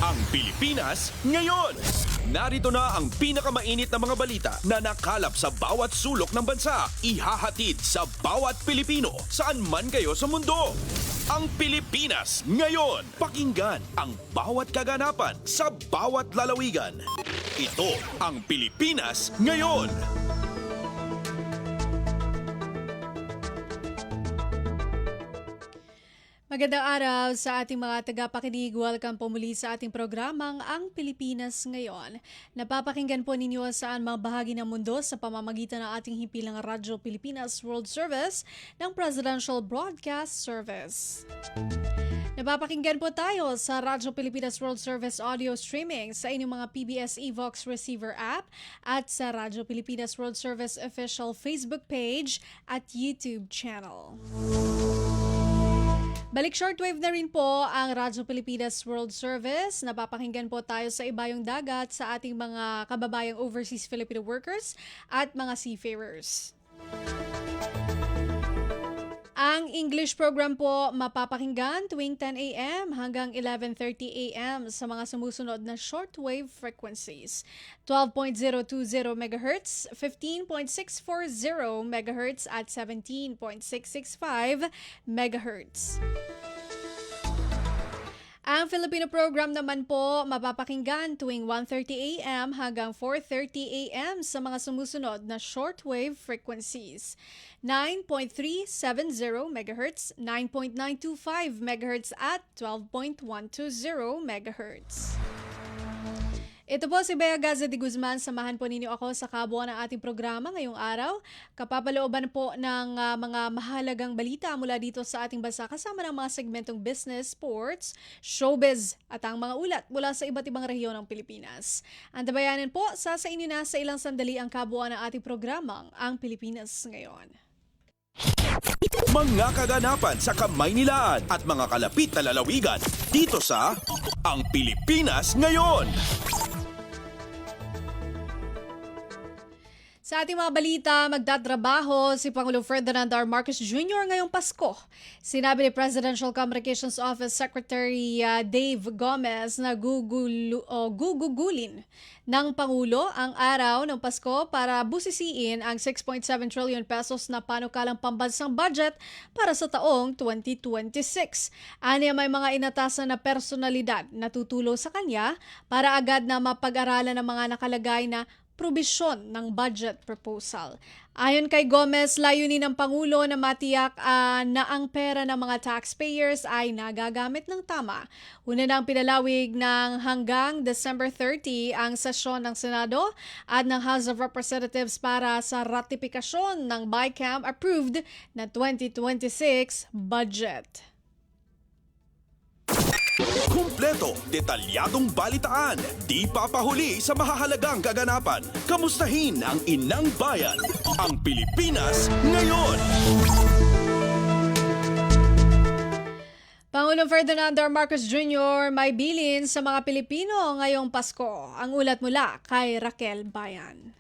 Ang Pilipinas ngayon. Narito na ang pinakamainit na mga balita na nakalap sa bawat sulok ng bansa. Ihahatid sa bawat Pilipino saan man kayo sa mundo. Ang Pilipinas ngayon. Pakinggan ang bawat kaganapan sa bawat lalawigan. Ito ang Pilipinas ngayon. Magandang araw sa ating mga tagapakinig. Welcome po muli sa ating programang Ang Pilipinas Ngayon. Napapakinggan po ninyo saan mga bahagi ng mundo sa pamamagitan ng ating himpilang Radyo Pilipinas World Service ng Presidential Broadcast Service. Napapakinggan po tayo sa Radyo Pilipinas World Service audio streaming sa inyong mga PBS Evox Receiver app at sa Radyo Pilipinas World Service official Facebook page at YouTube channel. Balik shortwave na rin po ang Radyo Pilipinas World Service. Napapakinggan po tayo sa ibayong dagat sa ating mga kababayang overseas Filipino workers at mga seafarers. Ang English program po mapapakinggan tuwing 10 a.m. hanggang 11:30 a.m. sa mga sumusunod na shortwave frequencies. 12.020 MHz, 15.640 MHz at 17.665 MHz. Ang Filipino program naman po mapapakinggan tuwing 1:30 a.m. hanggang 4:30 a.m. sa mga sumusunod na shortwave frequencies. 9.370 MHz, 9.925 MHz at 12.120 MHz. Ito po si Bea Gaza de Guzman. Samahan po ninyo ako sa kabuuan ng ating programa ngayong araw. Kapapalooban po ng mga mahalagang balita mula dito sa ating bansa kasama ng mga segmentong business, sports, showbiz at ang mga ulat mula sa iba't ibang rehiyon ng Pilipinas. Antabayanan po sa inyo na sa ilang sandali ang kabuuan ng ating programang Ang Pilipinas Ngayon. Mga kaganapan sa Kamaynilaan at mga kalapit na lalawigan dito sa Ang Pilipinas Ngayon. Sa ating mga balita, magtatrabaho si Pangulong Ferdinand R. Marcos Jr. ngayong Pasko. Sinabi ni Presidential Communications Office Secretary Dave Gomez na gugugulin ng Pangulo ang araw ng Pasko para busisiin ang 6.7 trillion pesos na panukalang pambansang budget para sa taong 2026. Aniya may mga inatasan na personalidad na tutulong sa kanya para agad na mapag-aralan ng mga nakalagay na probisyon ng budget proposal. Ayon kay Gomez, layunin ng Pangulo na matiyak na ang pera ng mga taxpayers ay nagagamit ng tama. Una nang pinalawig ng hanggang December 30 ang sesyon ng Senado at ng House of Representatives para sa ratifikasyon ng BICAM approved na 2026 budget. Kumpleto, detalyadong balitaan, di papahuli sa mahahalagang kaganapan. Kamustahin ang inang bayan, ang Pilipinas ngayon. Pangulong Ferdinand R. Marcos Jr. may bilin sa mga Pilipino ngayong Pasko. Ang ulat mula kay Raquel Bayan.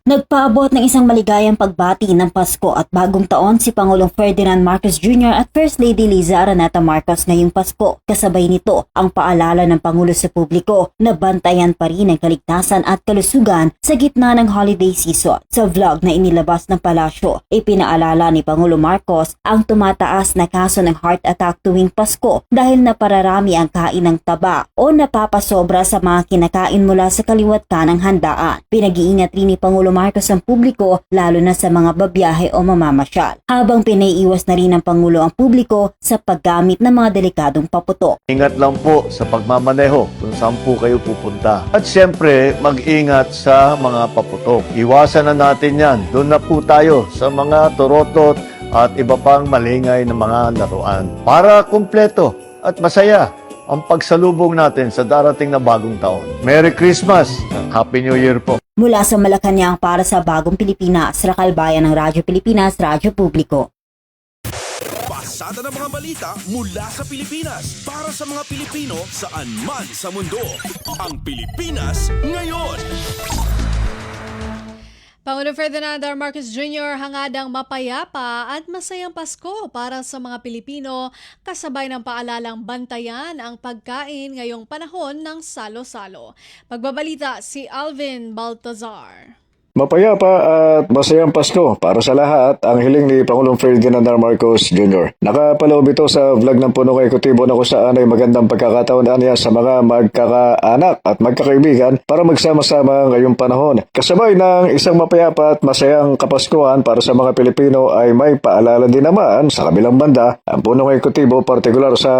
Nagpaabot ng isang maligayang pagbati ng Pasko at Bagong Taon si Pangulong Ferdinand Marcos Jr. at First Lady Liza Araneta Marcos ngayong Pasko. Kasabay nito ang paalala ng Pangulo sa publiko na bantayan pa rin ang kaligtasan at kalusugan sa gitna ng holiday season. Sa vlog na inilabas ng palasyo, ipinaalala ni Pangulo Marcos ang tumataas na kaso ng heart attack tuwing Pasko dahil napararami ang kain ng taba o napapasobra sa mga kinakain mula sa kaliwat kanang handaan. Pinag-iingat rin ni Pangulo Marcos ang publiko lalo na sa mga babiyahe o mamamasyal. Habang pinaiiwas na rin ng Pangulo ang publiko sa paggamit ng mga delikadong paputok. Ingat lang po sa pagmamaneho kung saan po kayo pupunta. At siyempre, mag-ingat sa mga paputok. Iwasan na natin yan. Doon na po tayo sa mga torotot at iba pang malingay na mga laruan. Para kumpleto at masaya ang pagsalubong natin sa darating na bagong taon. Merry Christmas! Happy New Year po! Mula sa Malacanang para sa Bagong Pilipinas, Raquel Bayan ng Radyo Pilipinas, Radyo Publiko. Pasada ng mga balita mula sa Pilipinas para sa mga Pilipino saan man sa mundo. Ang Pilipinas ngayon. Pangulo Ferdinand R. Marcos Jr. hangadang mapayapa at masayang Pasko para sa mga Pilipino kasabay ng paalalang bantayan ang pagkain ngayong panahon ng salo-salo. Pagbabalita si Alvin Baltazar. Mapayapa at masayang Pasko para sa lahat ang hiling ni Pangulong Ferdinand R. Marcos Jr. Nakapaloob ito sa vlog ng Punong Ekutibo na kung saan ay magandang pagkakataon niya sa mga magkakaanak at magkakaibigan para magsama-sama ngayong panahon. Kasabay ng isang mapayapa at masayang Kapaskuhan para sa mga Pilipino ay may paalala din naman sa kabilang banda ang Punong Ekutibo partikular sa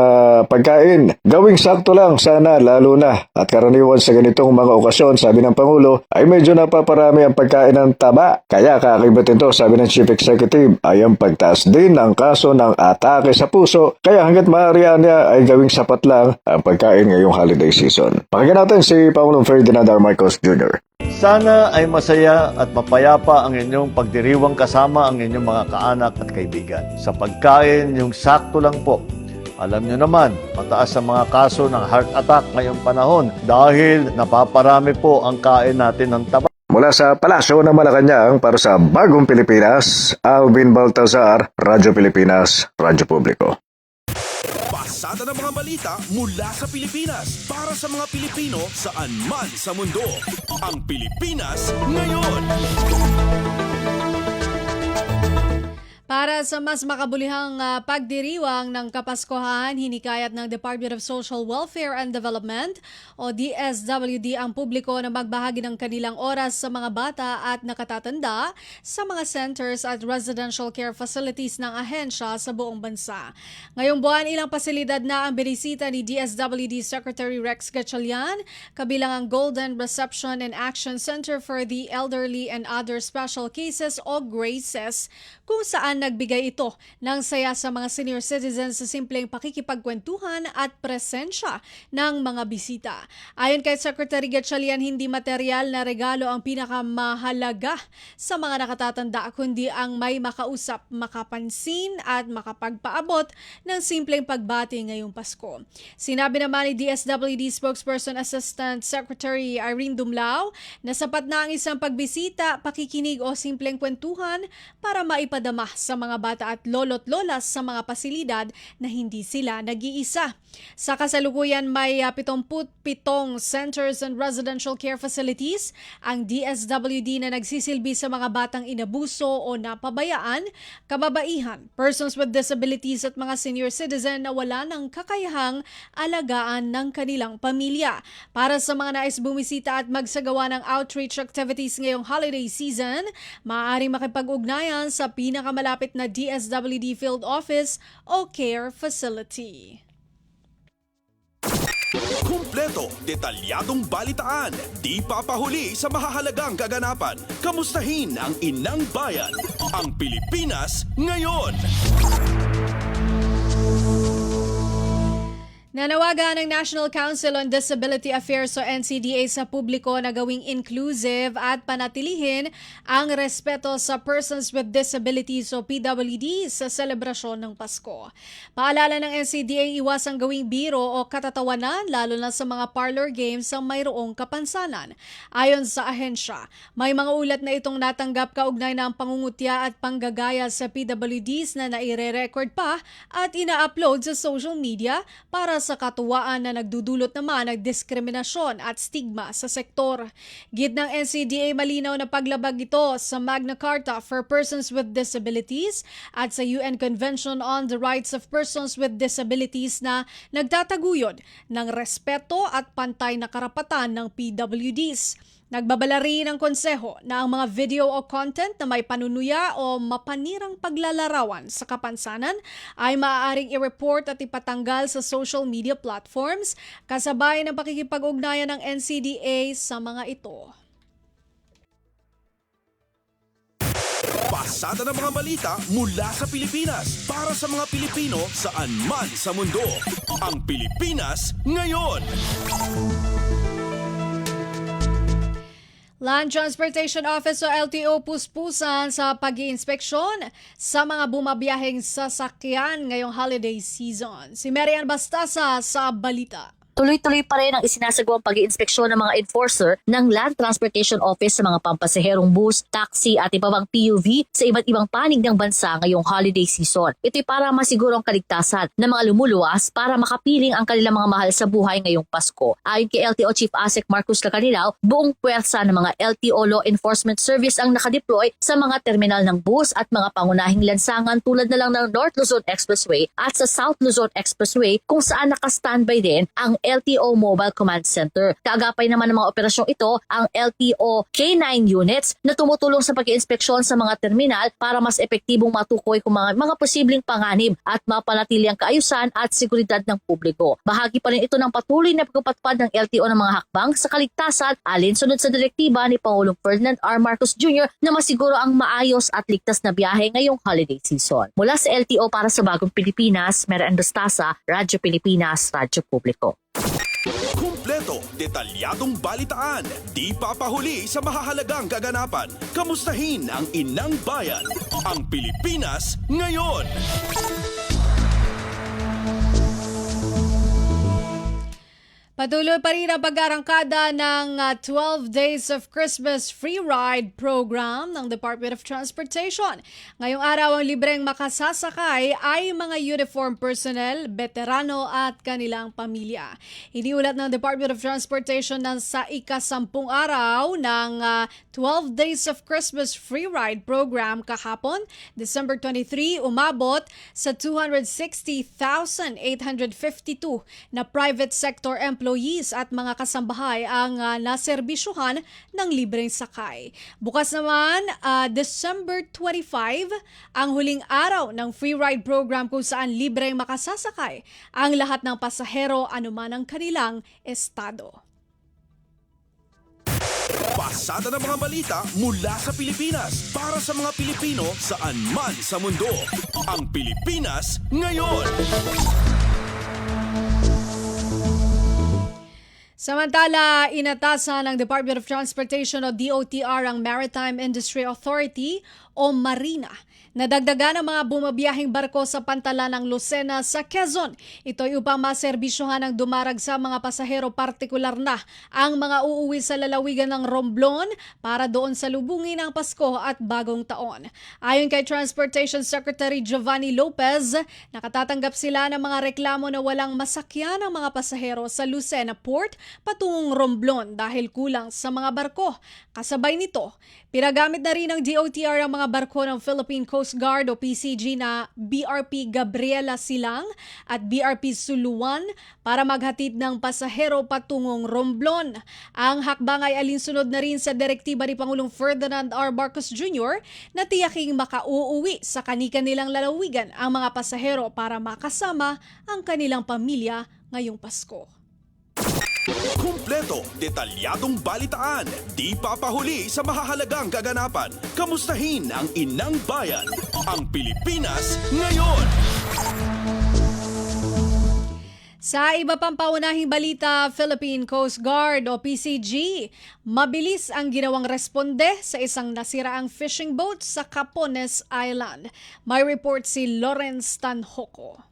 pagkain. Gawing sakto lang sana lalo na at karaniwan sa ganitong mga okasyon, sabi ng Pangulo, ay medyo napaparami ang pagkain ng taba. Kaya kakakibat ito, sabi ng Chief Executive, ay ang pagtaas din ng kaso ng atake sa puso. Kaya hanggat maaari niya ay gawing sapat lang ang pagkain ngayong holiday season. Pakinggan natin si Pangulong Ferdinand R. Marcos Jr. Sana ay masaya at mapayapa ang inyong pagdiriwang kasama ang inyong mga kaanak at kaibigan. Sa pagkain, yung sakto lang po. Alam nyo naman, mataas ang mga kaso ng heart attack ngayong panahon dahil napaparami po ang kain natin ng taba. Mula sa Palasyo ng Malacanang para sa Bagong Pilipinas, Alvin Baltazar, Radyo Pilipinas, Radyo Publiko. Pasada ng mga balita mula sa Pilipinas para sa mga Pilipino saan man sa mundo. Ang Pilipinas ngayon. Para sa mas makabulihang pagdiriwang ng Kapaskuhan, hinikayat ng Department of Social Welfare and Development o DSWD ang publiko na magbahagi ng kanilang oras sa mga bata at nakatatanda sa mga centers at residential care facilities ng ahensya sa buong bansa. Ngayong buwan, ilang pasilidad na ang binisita ni DSWD Secretary Rex Gatchalian, kabilang ang Golden Reception and Action Center for the Elderly and Other Special Cases o GRACES, kung saan nagbigay ito ng saya sa mga senior citizens sa simpleng pakikipagkwentuhan at presensya ng mga bisita. Ayon kay Secretary Gatchalian, hindi material na regalo ang pinakamahalaga sa mga nakatatanda kundi ang may makausap, makapansin at makapagpaabot ng simpleng pagbati ngayong Pasko. Sinabi naman ni DSWD Spokesperson Assistant Secretary Irene Dumlao na sapat na ang isang pagbisita, pakikinig o simpleng kwentuhan para maipadama sa mga bata at lolo't lolas sa mga pasilidad na hindi sila nag-iisa. Sa kasalukuyan, may 77 centers and residential care facilities ang DSWD na nagsisilbi sa mga batang inabuso o napabayaan, kababaihan, persons with disabilities at mga senior citizen na wala ng kakayahang alagaan ng kanilang pamilya. Para sa mga nais bumisita at magsagawa ng outreach activities ngayong holiday season, maaaring makipag-ugnayan sa pinakamalapit na DSWD Field Office o Care Facility. Kumpleto, detalyadong balitaan, di papahuli sa mahahalagang kaganapan. Kamustahin ang inang bayan, ang Pilipinas ngayon. Nanawagan ng National Council on Disability Affairs o NCDA sa publiko na gawing inclusive at panatilihin ang respeto sa persons with disabilities o PWD sa selebrasyon ng Pasko. Paalala ng NCDA, iwasang gawing biro o katatawanan lalo na sa mga parlor games ang mayroong kapansanan. Ayon sa ahensya, may mga ulat na itong natanggap kaugnay ng pangungutya at panggagaya sa PWDs na naire-record pa at ina-upload sa social media para sa katuwaan na nagdudulot naman ng diskriminasyon at stigma sa sektor. Gid ng NCDA, malinaw na paglabag ito sa Magna Carta for Persons with Disabilities at sa UN Convention on the Rights of Persons with Disabilities na nagtataguyod ng respeto at pantay na karapatan ng PWDs. Nagbabala rin ang konseho na ang mga video o content na may panunuya o mapanirang paglalarawan sa kapansanan ay maaaring i-report at ipatanggal sa social media platforms kasabay ng pakikipag-ugnayan ng NCDA sa mga ito. Pasada ng mga balita mula sa Pilipinas para sa mga Pilipino saan man sa mundo. Ang Pilipinas ngayon. Land Transportation Office o LTO puspusan sa pag-iinspeksyon sa mga bumabiyaheng sasakyan ngayong holiday season. Si Marian Bastasa sa balita. Tuloy-tuloy pa rin ang isinasagawang pag-iinspeksyon ng mga enforcer ng Land Transportation Office sa mga pampasaherong bus, taxi at iba pang PUV sa iba't ibang panig ng bansa ngayong holiday season. Ito'y para masigurong kaligtasan ng mga lumuluwas para makapiling ang kanilang mga mahal sa buhay ngayong Pasko. Ayon kay LTO Chief ASEC Marcos Lacanilaw, buong puwersa ng mga LTO Law Enforcement Service ang nakadeploy sa mga terminal ng bus at mga pangunahing lansangan tulad na lang ng North Luzon Expressway at sa South Luzon Expressway kung saan naka-standby din ang LTO Mobile Command Center. Kaagapay naman ng mga operasyong ito ang LTO K9 units na tumutulong sa pag-iinspeksyon sa mga terminal para mas epektibong matukoy kung mga posibleng panganib at mapanatili ang kaayusan at seguridad ng publiko. Bahagi pa rin ito ng patuloy na pagpapatupad ng LTO ng mga hakbang sa kaligtasan alinsunod sa direktiba ni Pangulong Ferdinand R. Marcos Jr. na masiguro ang maayos at ligtas na biyahe ngayong holiday season. Mula sa LTO para sa Bagong Pilipinas, Mera Endostasa, Radyo Pilipinas, Radyo Publiko. Kumpleto, detalyadong balitaan, di papahuli sa mahahalagang kaganapan. Kamustahin ang inang bayan, ang Pilipinas ngayon. Patuloy pa rin ang pag-arangkada ng 12 Days of Christmas Free Ride program ng Department of Transportation. Ngayong araw ang libreng makasasakay ay mga uniform personnel, veterano at kanilang pamilya. Iniulat ng Department of Transportation na sa ika-10 araw ng 12 Days of Christmas Free Ride program kahapon, December 23, umabot sa 260,852 na private sector employees at mga kasambahay ang naserbisyuhan ng libreng sakay. Bukas naman, December 25, ang huling araw ng free ride program kung saan libreng makasasakay ang lahat ng pasahero anuman ang kanilang estado. Pasada ng mga balita mula sa Pilipinas para sa mga Pilipino saan man sa mundo. Ang Pilipinas ngayon. Samantala, inatasan ng Department of Transportation o DOTR ang Maritime Industry Authority o Marina na dagdagan ang mga bumabiyahing barko sa pantalan ng Lucena sa Quezon. Ito'y upang maserbisyohan ng dumarag sa mga pasahero, partikular na ang mga uuwi sa lalawigan ng Romblon para doon salubungin ang Pasko at Bagong Taon. Ayon kay Transportation Secretary Giovanni Lopez, nakatatanggap sila ng mga reklamo na walang masakyan ang mga pasahero sa Lucena Port patungong Romblon dahil kulang sa mga barko. Kasabay nito, pinagamit na rin ng DOTR ang mga barko ng Philippine Coast Guard o PCG na BRP Gabriela Silang at BRP Suluan para maghatid ng pasahero patungong Romblon. Ang hakbang ay alinsunod na rin sa direktiba ni Pangulong Ferdinand R. Marcos Jr. na tiyaking makauuwi sa kani-kanilang lalawigan ang mga pasahero para makasama ang kanilang pamilya ngayong Pasko. Kumpleto, detalyadong balitaan, di papahuli sa mahahalagang kaganapan. Kamustahin ang inang bayan, ang Pilipinas ngayon. Sa iba pang paunahing balita, Philippine Coast Guard o PCG, mabilis ang ginawang responde sa isang nasiraang fishing boat sa Capones Island. May report si Lawrence Tanhoco.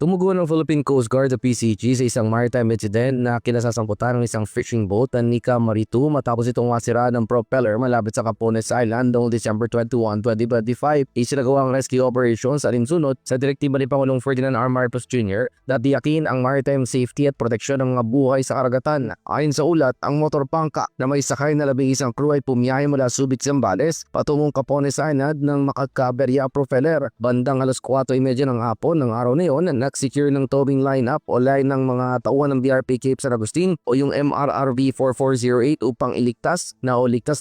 Tumugon ng Philippine Coast Guard o PCG sa isang maritime incident na kinasasangkutan ng isang fishing boat na Nika Maritu matapos itong masira ng propeller malapit sa Capones Island noong December 21, 2025. Isinagawa ang rescue operations alinsunod sa direktiba ni Pangulong Ferdinand R. Marcos Jr. na tiyakin ang maritime safety at proteksyon ng mga buhay sa karagatan. Ayon sa ulat, ang motor pangka na may sakay na 11 crew ay pumiyahe mula Subic, Zambales patungong Capones Island ng makakaberya propeller. Bandang alas 4:30 ng hapon ng araw na iyon, secure ng towing line-up o line ng mga tauhan ng BRP Cape San Agustin o yung MRRV 4408 upang ligtas na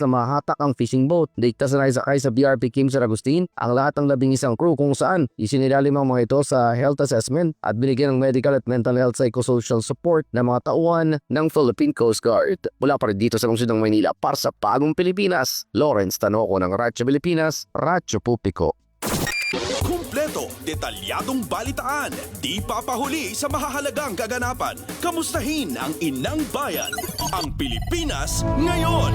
mahatak ang fishing boat. Ligtas na naisakay sa BRP Cape San Agustin ang lahat ng 11 crew kung saan isinilalim ang mga ito sa health assessment at binigyan ng medical at mental health psychosocial support ng mga tauhan ng Philippine Coast Guard. Mula pa rin dito sa lungsod ng Maynila para sa Bagong Pilipinas, Lawrence Tanhoco ng Radyo Pilipinas, Radyo Publiko. Kumpleto, detalyadong balitaan, di papahuli sa mahahalagang kaganapan. Kamustahin ang inang bayan, ang Pilipinas ngayon.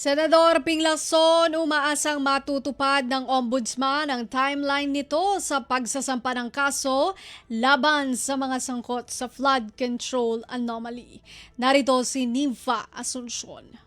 Senador Ping Lacson umaasang matutupad ng ombudsman ang timeline nito sa pagsasampa ng kaso laban sa mga sangkot sa flood control anomaly. Narito si Nympha Asuncion.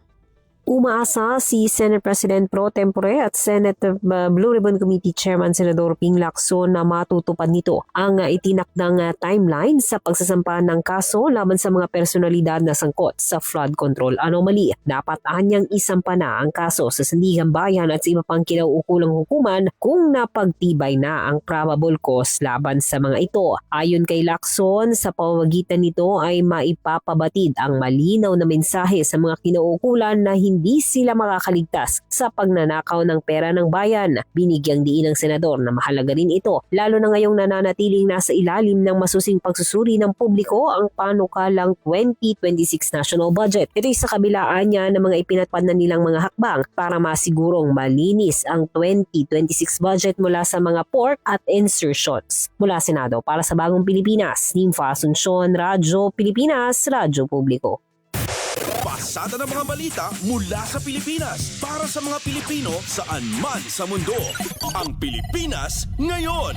Umaasa si Senate President Pro Tempore at Senate Blue Ribbon Committee Chairman Senador Ping Lacson na matutupad nito ang itinakdang timeline sa pagsasampa ng kaso laban sa mga personalidad na sangkot sa flood control anomaly. Dapat anyang isampa na ang kaso sa Sandigan Bayan at sa iba pang kinauukulang hukuman kung napagtibay na ang probable cause laban sa mga ito. Ayon kay Lacson, sa pamamagitan nito ay maipapabatid ang malinaw na mensahe sa mga kinauukulan na hindi sila makakaligtas sa pagnanakaw ng pera ng bayan. Binigyang diin ng senador na mahalaga rin ito, lalo na ngayong nananatiling nasa ilalim ng masusing pagsusuri ng publiko ang panukalang 2026 national budget. Ito'y sa kabilaan niya ng mga ipinatpad na nilang mga hakbang para masigurong malinis ang 2026 budget mula sa mga pork at insertions. Mula Senado para sa Bagong Pilipinas, Nympha Asuncion, Radyo Pilipinas, Radyo Publiko. Pasada ng mga balita mula sa Pilipinas para sa mga Pilipino saan man sa mundo. Ang Pilipinas ngayon.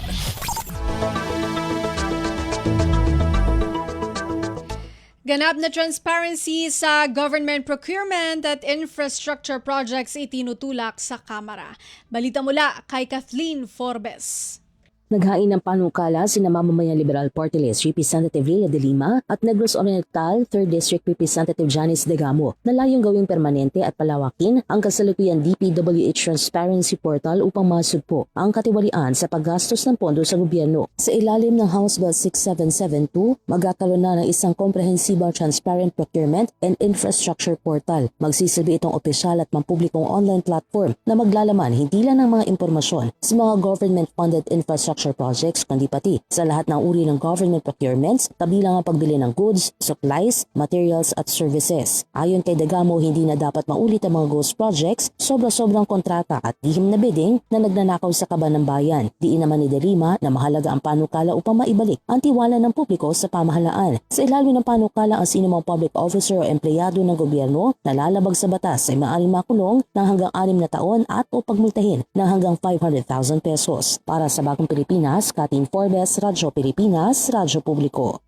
Ganap na transparency sa government procurement at infrastructure projects itinutulak sa Kamara. Balita mula kay Kathleen Forbes. Naghain ng panukala sina Mamamayang Liberal Party List Representative Leila de Lima at Negros Oriental 3rd District Representative Janice Degamo na layong gawing permanente at palawakin ang kasalukuyan DPWH Transparency Portal upang masugpo ang katiwalian sa paggastos ng pondo sa gobyerno. Sa ilalim ng House Bill 6772, magkakaroon na ng isang komprehensibong transparent procurement and infrastructure portal. Magsisilbi itong opisyal at mampublikong online platform na maglalaman hindi lang ng mga impormasyon sa mga government-funded infrastructure projects kundi pati sa lahat ng uri ng government procurements, kabilang ang pagbili ng goods, supplies, materials at services. Ayon kay Degamo, hindi na dapat maulit ang mga ghost projects, sobra-sobrang kontrata at lihim na bidding na nagnanakaw sa kaban ng bayan. Diin naman ni De Lima na mahalaga ang panukala upang maibalik ang tiwala ng publiko sa pamahalaan. Sa ilalim ng panukala, ang sinumang public officer o empleyado ng gobyerno na lalabag sa batas ay maaaring makulong ng hanggang 6 na taon at o pagmultahin ng hanggang 500,000 pesos. Para sa Bagong Pilipinas, Kathleen Forbes, Radyo Pilipinas, Radyo Publiko.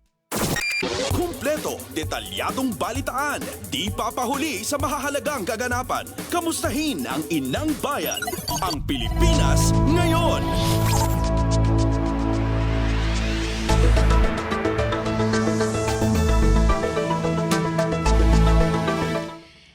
Kumpleto, detalyadong balitaan, di papahuli sa mahahalagang kaganapan. Kamustahin ang inang bayan, ang Pilipinas ngayon.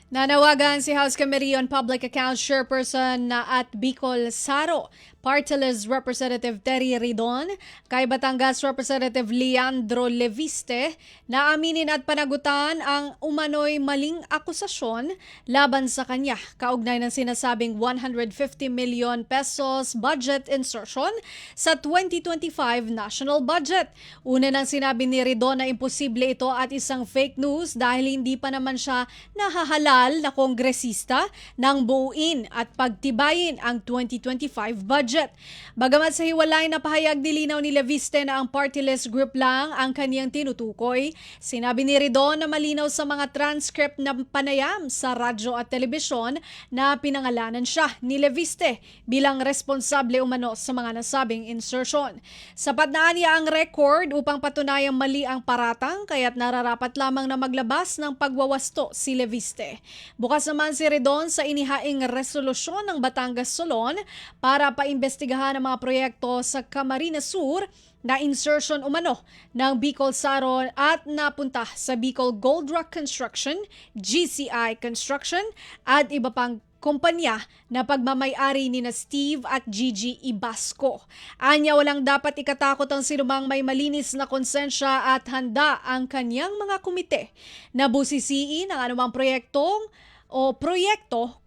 Nanawagan si House Committee on Public Accounts Chairperson na at Bicol Saro, Party List Representative Terry Ridon, kay Batangas Representative Leandro Leviste na aminin at panagutan ang umano'y maling akusasyon laban sa kanya kaugnay ng sinasabing 150 million pesos budget insertion sa 2025 national budget. Una nang sinabi ni Ridon na imposible ito at isang fake news dahil hindi pa naman siya nahahalal na kongresista nang buuin at pagtibayin ang 2025 budget. Bagamat sa hiwalay na pahayag nilinaw ni Leviste na ang party list group lang ang kaniyang tinutukoy, sinabi ni Ridon na malinaw sa mga transcript na panayam sa radyo at telebisyon na pinangalanan siya ni Leviste bilang responsable umano sa mga nasabing insertion. Sapat na niya ang record upang patunayang mali ang paratang kaya't nararapat lamang na maglabas ng pagwawasto si Leviste. Bukas naman si Ridon sa inihaing resolusyon ng Batangas Solon para paimbestigahan ang mga proyekto sa Camarines Sur na insertion umano ng Bicol Saro at napunta sa Bicol Gold Rock Construction, GCI Construction at iba pang kumpanya na pagmamay-ari ni na Steve at Gigi Ibasco. Anya walang dapat ikatakot ang sinumang may malinis na konsensya at handa ang kanyang mga komite na busisiin ang anumang proyekto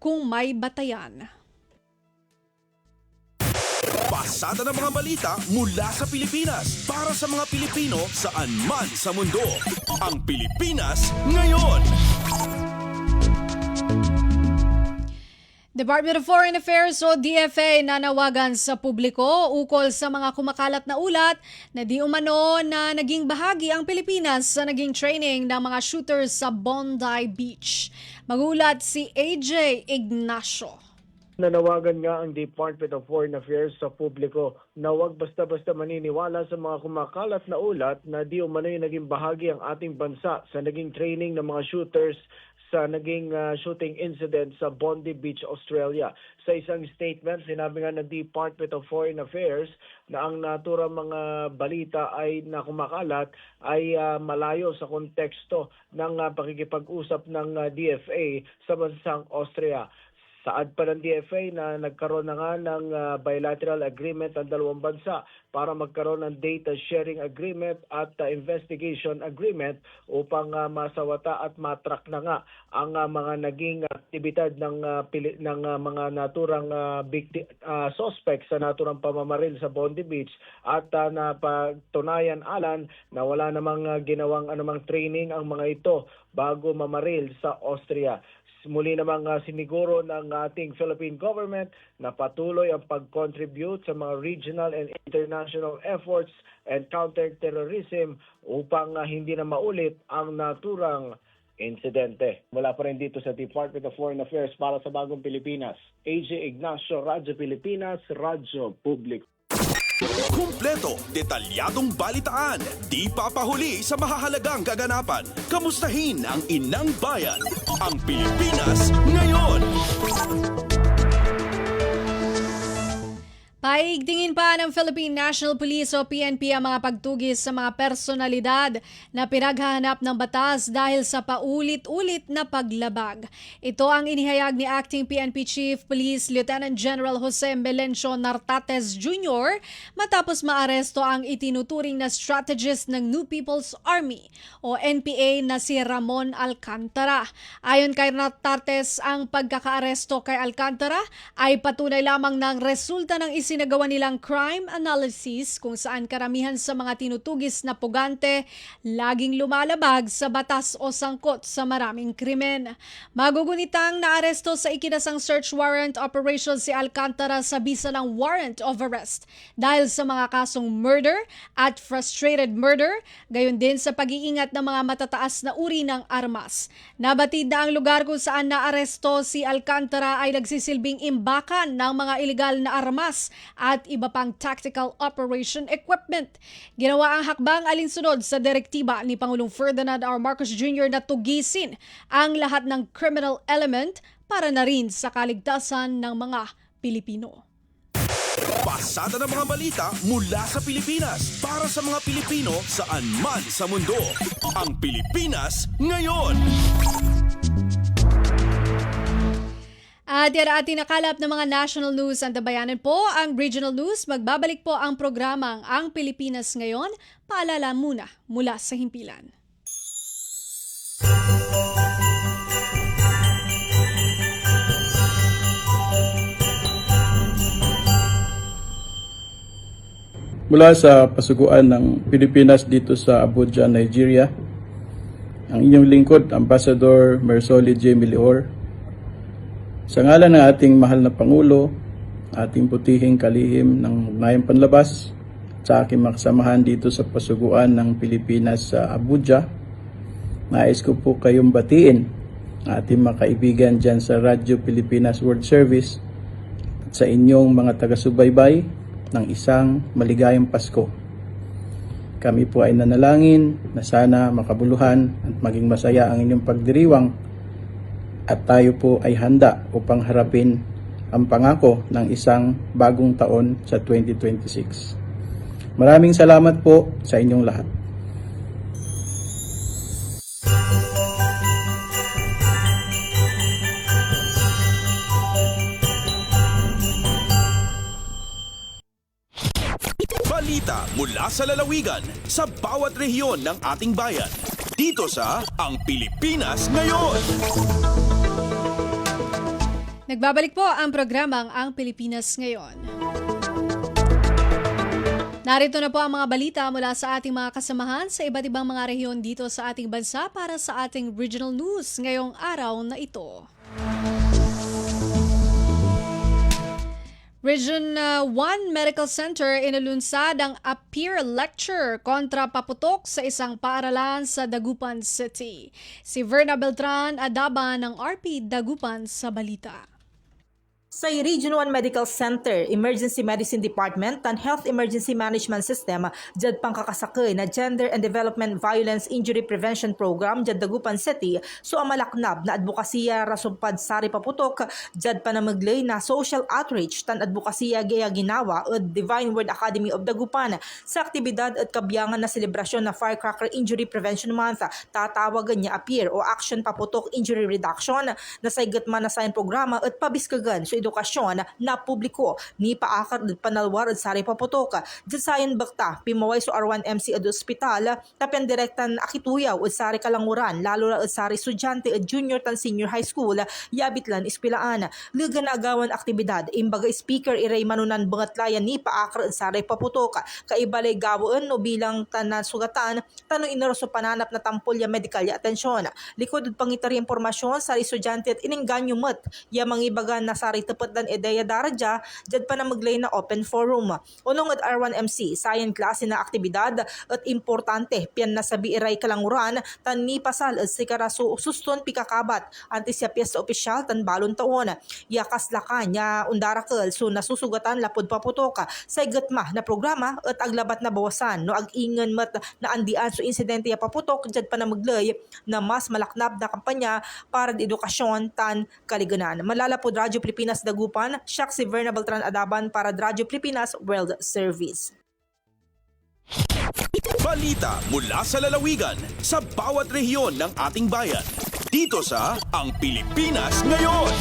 kung may batayan. Pasada ng mga balita mula sa Pilipinas para sa mga Pilipino saan man sa mundo. Ang Pilipinas ngayon. Department of Foreign Affairs o DFA nanawagan sa publiko ukol sa mga kumakalat na ulat na di umano na naging bahagi ang Pilipinas sa naging training ng mga shooters sa Bondi Beach. Magulat si AJ Ignacio. Nanawagan nga ang Department of Foreign Affairs sa publiko na huwag basta-basta maniniwala sa mga kumakalat na ulat na di umano'y naging bahagi ang ating bansa sa naging training ng mga shooters sa naging shooting incident sa Bondi Beach, Australia. Sa isang statement, sinabi nga ng Department of Foreign Affairs na ang naturang mga balita ay na kumakalat ay malayo sa konteksto ng pakikipag-usap ng DFA sa bansang Austria. Saad pa ng DFA na nagkaroon na nga ng bilateral agreement ang dalawang bansa para magkaroon ng data sharing agreement at investigation agreement upang masawata at matrack na nga ang mga naging aktibidad ng mga naturang suspects sa naturang pamamaril sa Bondi Beach at napatunayan alan na wala namang ginawang anumang training ang mga ito bago mamaril sa Austria. Muli namang siniguro ng ating Philippine government na patuloy ang pag-contribute sa mga regional and international efforts and counter-terrorism upang hindi na maulit ang naturang insidente. Mula pa rin dito sa Department of Foreign Affairs para sa Bagong Pilipinas, AJ Ignacio, Radyo Pilipinas, Radyo Publiko. Kumpleto, detalyadong balitaan, di papahuli sa mahahalagang kaganapan. Kamustahin ang inang bayan, ang Pilipinas ngayon. Paigtingin pa ng Philippine National Police o PNP ang mga pagtugis sa mga personalidad na pinaghahanap ng batas dahil sa paulit-ulit na paglabag. Ito ang inihayag ni Acting PNP Chief Police Lieutenant General Jose Melencio Nartates Jr. matapos maaresto ang itinuturing na strategist ng New People's Army o NPA na si Ramon Alcantara. Ayon kay Nartates, ang pagkakaaresto kay Alcantara ay patunay lamang ng resulta ng isinagawa nilang crime analysis kung saan karamihan sa mga tinutugis na pugante laging lumalabag sa batas o sangkot sa maraming krimen. Magugunitang naaresto sa ikinasang search warrant operation si Alcantara sa bisa ng warrant of arrest dahil sa mga kasong murder at frustrated murder, gayon din sa pag-iingat ng mga matataas na uri ng armas. Nabatid na ang lugar kung saan naaresto si Alcantara ay nagsisilbing imbakan ng mga ilegal na armas at iba pang tactical operation equipment. Ginawa ang hakbang alinsunod sa direktiba ni Pangulong Ferdinand R. Marcos Jr. na tugisin ang lahat ng criminal element para na rin sa kaligtasan ng mga Pilipino. Pasada ng mga balita mula sa Pilipinas para sa mga Pilipino saan man sa mundo. Ang Pilipinas ngayon. At yan ating nakalap ng mga national news and Bayanan po, ang regional news. Magbabalik po ang programang Ang Pilipinas Ngayon. Paalala muna mula sa himpilan. Mula sa pasuguan ng Pilipinas dito sa Abuja, Nigeria, ang inyong lingkod, Ambassador Mersoli J. Milior. Sa ngalan ng ating mahal na Pangulo, ating putihing kalihim ng ugnayang panlabas, sa aking makasamahan dito sa pasuguan ng Pilipinas sa Abuja, nais ko po kayong batiin, ating mga kaibigan dyan sa Radyo Pilipinas World Service at sa inyong mga taga-subaybay ng isang maligayang Pasko. Kami po ay nanalangin na sana makabuluhan at maging masaya ang inyong pagdiriwang at tayo po ay handa upang harapin ang pangako ng isang bagong taon sa 2026. Maraming salamat po sa inyong lahat. Balita mula sa lalawigan sa bawat rehiyon ng ating bayan. Dito sa Ang Pilipinas Ngayon. Nagbabalik po ang programang Ang Pilipinas Ngayon. Narito na po ang mga balita mula sa ating mga kasamahan sa iba't ibang mga rehiyon dito sa ating bansa para sa ating regional news ngayong araw na ito. Region 1 Medical Center inulunsad ang Appear Lecture kontra paputok sa isang paaralan sa Dagupan City. Si Verna Beltran, Adaban ng RP Dagupan sa balita. Sa Region 1 Medical Center, Emergency Medicine Department and Health Emergency Management System, dyan pang kakasakay na Gender and Development Violence Injury Prevention Program dyan Dagupan City, so ang malaknab na advokasya rasumpad sari paputok, dyan pa na maglay na social outreach tan advokasya gaya ginawa at Divine Word Academy of Dagupan sa aktibidad at kabyangan na selebrasyon na Firecracker Injury Prevention Month, tatawagan niya Appear o Action Paputok Injury Reduction na sa igatman na sayan programa at pabiskagan so edukasyon na publiko ni paakar at panalwar at sari paputok. Dyan sayan bakta, pimaway so R1MC at ospital, tapian direktan akituyaw at sari kalanguran, lalo na at sari estudyante at junior tan senior high school, yabitlan ispilaan. Liga na agawan aktibidad, imbaga speaker iray manunan bangatlayan ni paakar at sari paputok. Kaibalay gawaan no bilang tanan sugatan, tanong inoroso pananap na tampolya medical ya atensyon. Likod at pangitari impormasyon sa estudyante at iningganyo mat, ya mangibagan na sari tapat dan ideya daraja, dyan pa na maglay na open forum. Unong at R1MC, sayan klase na aktibidad at importante, piyan na sabi iray kalanguran, tan ni pasal at sikaraso suston pikakabat, anti siya piyesta opisyal tan balon taon. Yakas lakan, ya undarakal, so nasusugatan lapod paputoka, sa igatma na programa at aglabat na bawasan, no ag-ingan mat na andian so insidente ya paputok, dyan pa na maglay na mas malaknab na kampanya para di edukasyon tan kaliganan. Malalapod Radyo Pilipinas Dagupan, siya si Verna Beltran Adaban para Radyo Pilipinas World Service. Balita mula sa lalawigan sa bawat rehiyon ng ating bayan. Dito sa Ang Pilipinas Ngayon.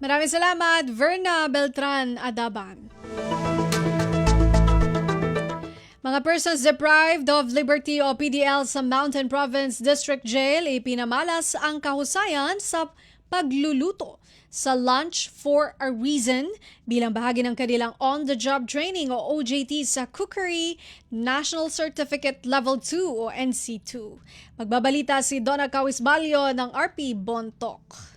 Maraming salamat, Verna Beltran Adaban. Mga persons deprived of liberty o PDL sa Mountain Province District Jail, ipinamalas ang kahusayan sa pagluluto sa Lunch for a Reason bilang bahagi ng kanilang on-the-job training o OJT sa Cookery National Certificate Level 2 o NC2. Magbabalita si Donna Cawisbalio ng RP Bontok.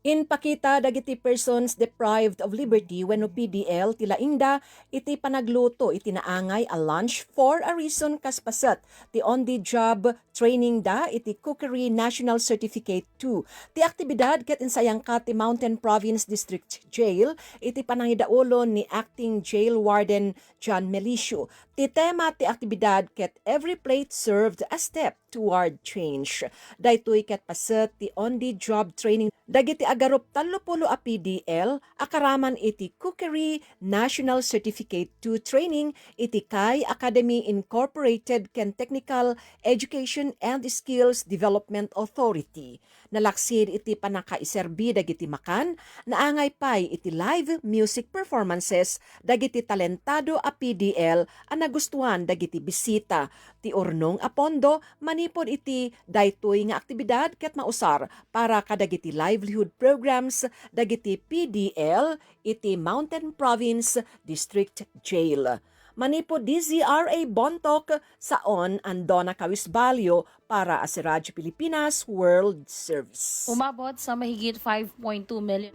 Inpakita dagiti persons deprived of liberty when PDL tila ingda iti panagluto iti naangay a lunch for a reason kaspasat ti on-the-job training da iti Cookery National Certificate 2. Ti aktibidad ket insayang ka ti Mountain Province District Jail iti panangidaulo ni Acting Jail Warden John Melicio. Ti tema ti aktibidad ket every plate served a step toward change. Daytoy ket paset ti on-the-job training dagiti agarop 30 a PDL akaraman iti Cookery National Certificate 2 training iti Kai Academy Incorporated ken Technical Education and Skills Development Authority. Nalaksid iti panakaiserbi dagiti makan, naangay pay iti live music performances dagiti talentado a PDL ang nagustuhan dagiti bisita. Ti urnong a pondo manipod iti daytoy nga aktibidad ket mausar para kadagiti livelihood programs dagiti PDL iti Mountain Province District Jail. Manipod DZRA Bontok saon ang Donna Cawisbalio para sa Radyo Pilipinas World Service. Umabot sa mahigit 5.2 million.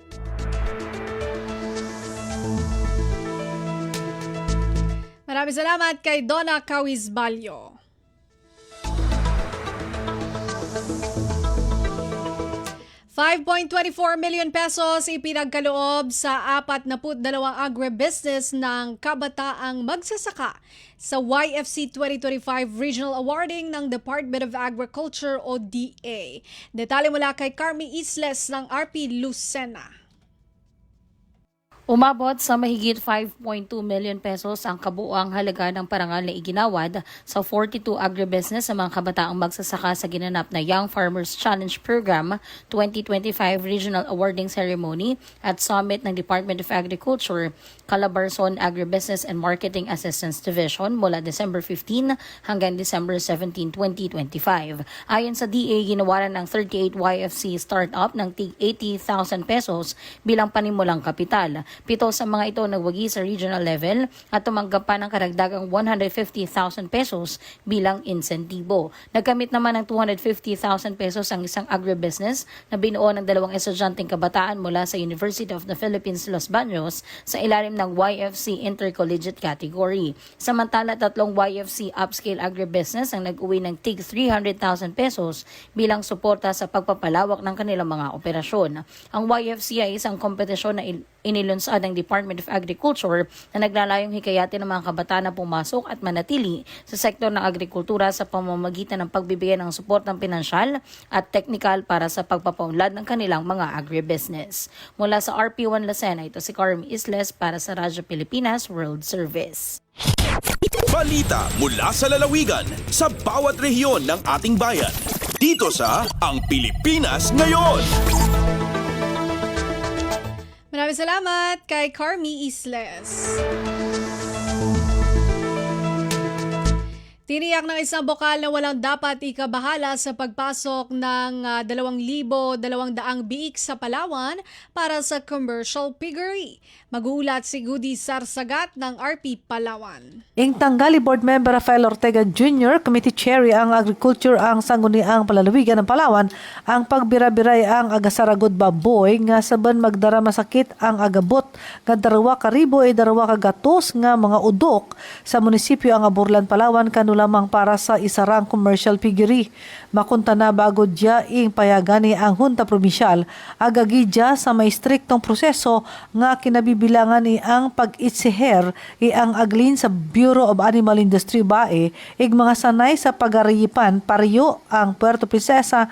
Maraming salamat kay Donna Cawisbalio. ₱5.24 million ipinagkaloob sa 42 agribusiness ng kabataang magsasaka sa YFC 2025 Regional Awarding ng Department of Agriculture o DA. Detalye mula kay Carmi Isles ng RP Lucena. Umabot sa mahigit 5.2 million pesos ang kabuuang halaga ng parangal na iginawad sa 42 agribusiness sa mga kabataang magsasaka sa ginanap na Young Farmers Challenge Program 2025 Regional Awarding Ceremony at Summit ng Department of Agriculture, Calabarzon Agribusiness and Marketing Assistance Division mula December 15 hanggang December 17, 2025. Ayon sa DA, ginawaran ng 38 YFC startup ng tig 80,000 pesos bilang panimulang kapital. 7 sa mga ito nagwagi sa regional level at tumanggap pa ng karagdagang 150,000 pesos bilang insentibo. Nagkamit naman ng 250,000 pesos ang isang agribusiness na binuo ng 2 estudyanteng kabataan mula sa University of the Philippines, Los Baños sa ilalim ng YFC Intercollegiate category. Samantala, 3 YFC upscale agribusiness ang nag-uwi ng tig 300,000 pesos bilang suporta sa pagpapalawak ng kanilang mga operasyon. Ang YFC ay isang kompetisyon na inilunsad ng Department of Agriculture na naglalayong hikayatin ng mga kabataan na pumasok at manatili sa sektor ng agrikultura sa pamamagitan ng pagbibigay ng suportang pinansyal at teknikal para sa pagpapaunlad ng kanilang mga agribusiness. Mula sa RP1 Lucena, ito si Carmi Isles para sa Radyo Pilipinas World Service. Balita mula sa lalawigan sa bawat rehiyon ng ating bayan. Dito sa Ang Pilipinas Ngayon. Maraming salamat kay Carmi Isles. Tiniyak ng isang bokal na walang dapat ikabahala sa pagpasok ng 2,200 biik sa Palawan para sa commercial piggery. Mag-uulat si Goody Sarsagat ng RP Palawan. Ing tanggali Board Member Rafael Ortega Jr., Committee Chair ang Agriculture ang sangguniang palalawigan ng Palawan, ang pagbirabiray ang agasaragod baboy nga saban magdara masakit ang agabot nga 2,000 gatos nga mga udok sa munisipyo ang Aburlan, Palawan kanula lamang para sa isarang commercial piggery. Makunta na bago dya ing payagani ang Hunta Provincial agagidya sa may striktong proseso nga kinabibilangan ni ang pag-itsiher ang aglin sa Bureau of Animal Industry BAE ig mga sanay sa pagariyipan pariyo ang Puerto Princesa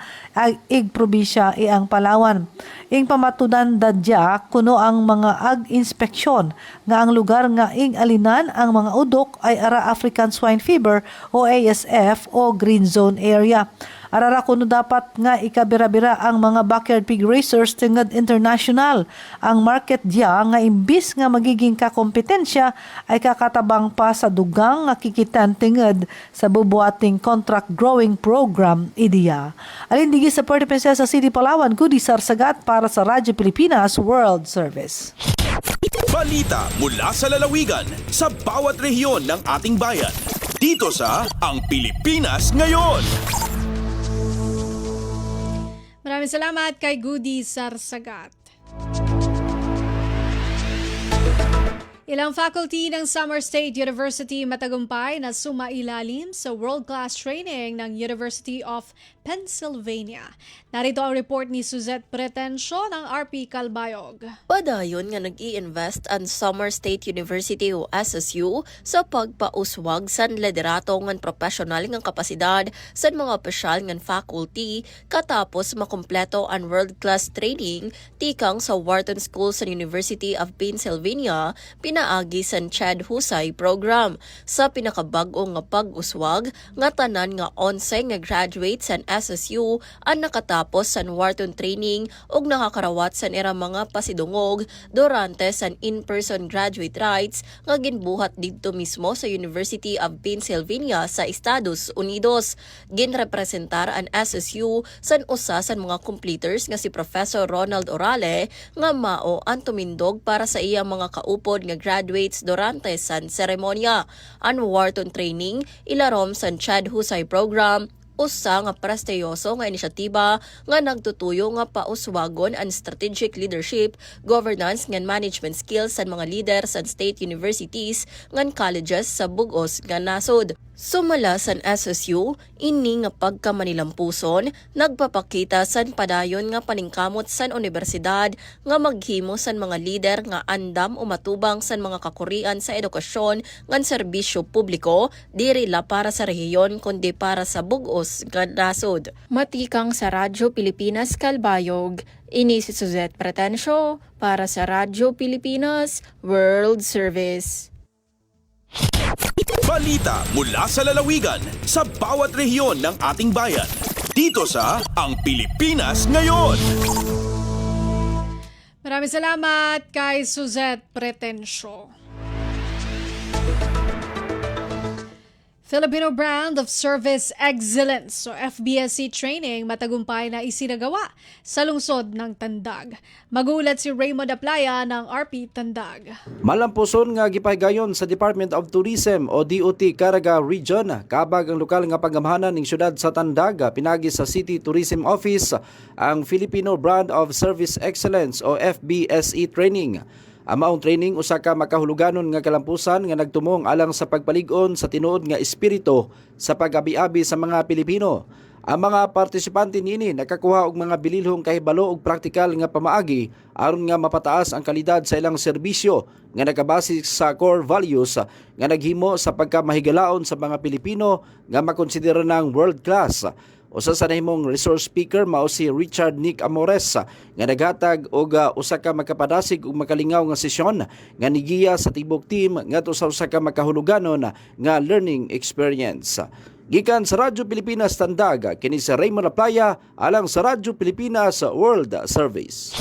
ig probinsya ang Palawan. Ing pamatudan dadya kuno ang mga ag-inspeksyon nga ang lugar nga ing alinan ang mga udok ay ara African Swine Fever o ASF o Green Zone Area. Arara kuno dapat nga ikabira-bira ang mga backyard pig racers tingad international. Ang market dia nga imbis nga magiging kakompetensya ay kakatabang pa sa dugang nga kikitan tingad sa bubuating contract growing program idiya. Alindigi sa Puerto Princesa City, Palawan, Goody Sarsagat para sa Radyo Pilipinas World Service. Balita mula sa lalawigan sa bawat rehiyon ng ating bayan. Dito sa Ang Pilipinas Ngayon. Maraming salamat kay Goody Sarsagat. Ilang faculty ng Samar State University matagumpay na sumailalim sa world-class training ng University of Pennsylvania. Narito ang report ni Suzette Pretensio ng RP Calbayog. Padayon nga nag-i-invest ang Samar State University o SSU sa pagpauswag sa liderato ng professional ng kapasidad sa mga opisyal ng faculty katapos makumpleto ang world-class training tikang sa Wharton School sa University of Pennsylvania pinaagi sa Chad Husay program. Sa pinakabag-o nga pag-uswag nga tanan nga 11 nga graduates sa SSU ang nakatapos sa Wharton training ug nakakarawat sa era mga pasidungog durante sa in-person graduate rights nga ginbuhat didto mismo sa University of Pennsylvania sa Estados Unidos. Ginrepresentar ang SSU sa usa sa mga completers nga si Professor Ronald Orale nga mao ang tumindog para sa iyang mga kaupod nga graduates durante sa seremonya. Ang Wharton training ilarom sa Chad Husay program usa nga prestiyoso nga inisyatiba nga nagtutuyo nga pauswagon ang strategic leadership, governance ngan management skills sa mga leader sa state universities ngan colleges sa bug-os nga nasod. Sumala sa SSU, ini nga pagkamanilampuson, nagpapakita sa padayon nga paningkamot sa universidad nga maghimo sa mga lider nga andam umatubang sa mga kakurian sa edukasyon ngan serbisyo publiko, diri la para sa rehiyon kundi para sa bug-os nga nasod. Matikang sa Radyo Pilipinas Calbayog, ini si Suzette Pretensio para sa Radyo Pilipinas World Service. Balita mula sa lalawigan sa bawat rehiyon ng ating bayan. Dito sa Ang Pilipinas Ngayon. Maraming salamat kay Suzette Pretensio. Filipino Brand of Service Excellence o FBSC training matagumpay na isinagawa sa lungsod ng Tandag. Magulat si Raymond Aplaya ng RP Tandag. Malampuson nga gipahigayon sa Department of Tourism o DOT Caraga Region kabag ang lokal nga panggamhanan ning syudad sa Tandag pinagi sa City Tourism Office ang Filipino Brand of Service Excellence o FBSE training. Ang maong training usa ka makahuluganon nga kalampusan nga nagtumong alang sa pagpalig-on sa tinuod nga espiritu sa pag-abi-abi sa mga Pilipino. Ang mga partisipante niini nakakuha og mga bililhong kahibalo ug praktikal nga pamaagi aron nga mapataas ang kalidad sa ilang serbisyo nga nakabase sa core values nga naghimo sa pagkamahigalaon sa mga Pilipino nga makonsidera ng world class. Usa sa nahimong resource speaker mao si Richard Nick Amores nga naghatag og usa ka makapadasig ug makalingaw nga sesyon nga nigiya sa tibok team ngadto sa usa ka makahuluganon nga learning experience. Gikan sa Radyo Pilipinas Tandag, kini si Raymond Aplaya alang sa Radyo Pilipinas World Service.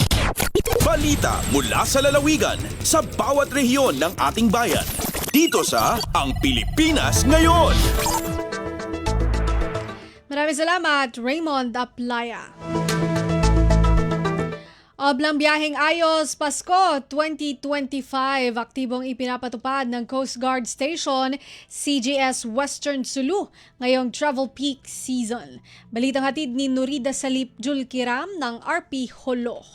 Balita mula sa lalawigan sa bawat rehiyon ng ating bayan. Dito sa Ang Pilipinas Ngayon. Maraming salamat, Raymond Aplaya. Oblang biyaheng ayos Pasko 2025, aktibong ipinapatupad ng Coast Guard Station CGS Western Sulu ngayong travel peak season. Balitang hatid ni Nurida Salip Julkiram ng RP Holo.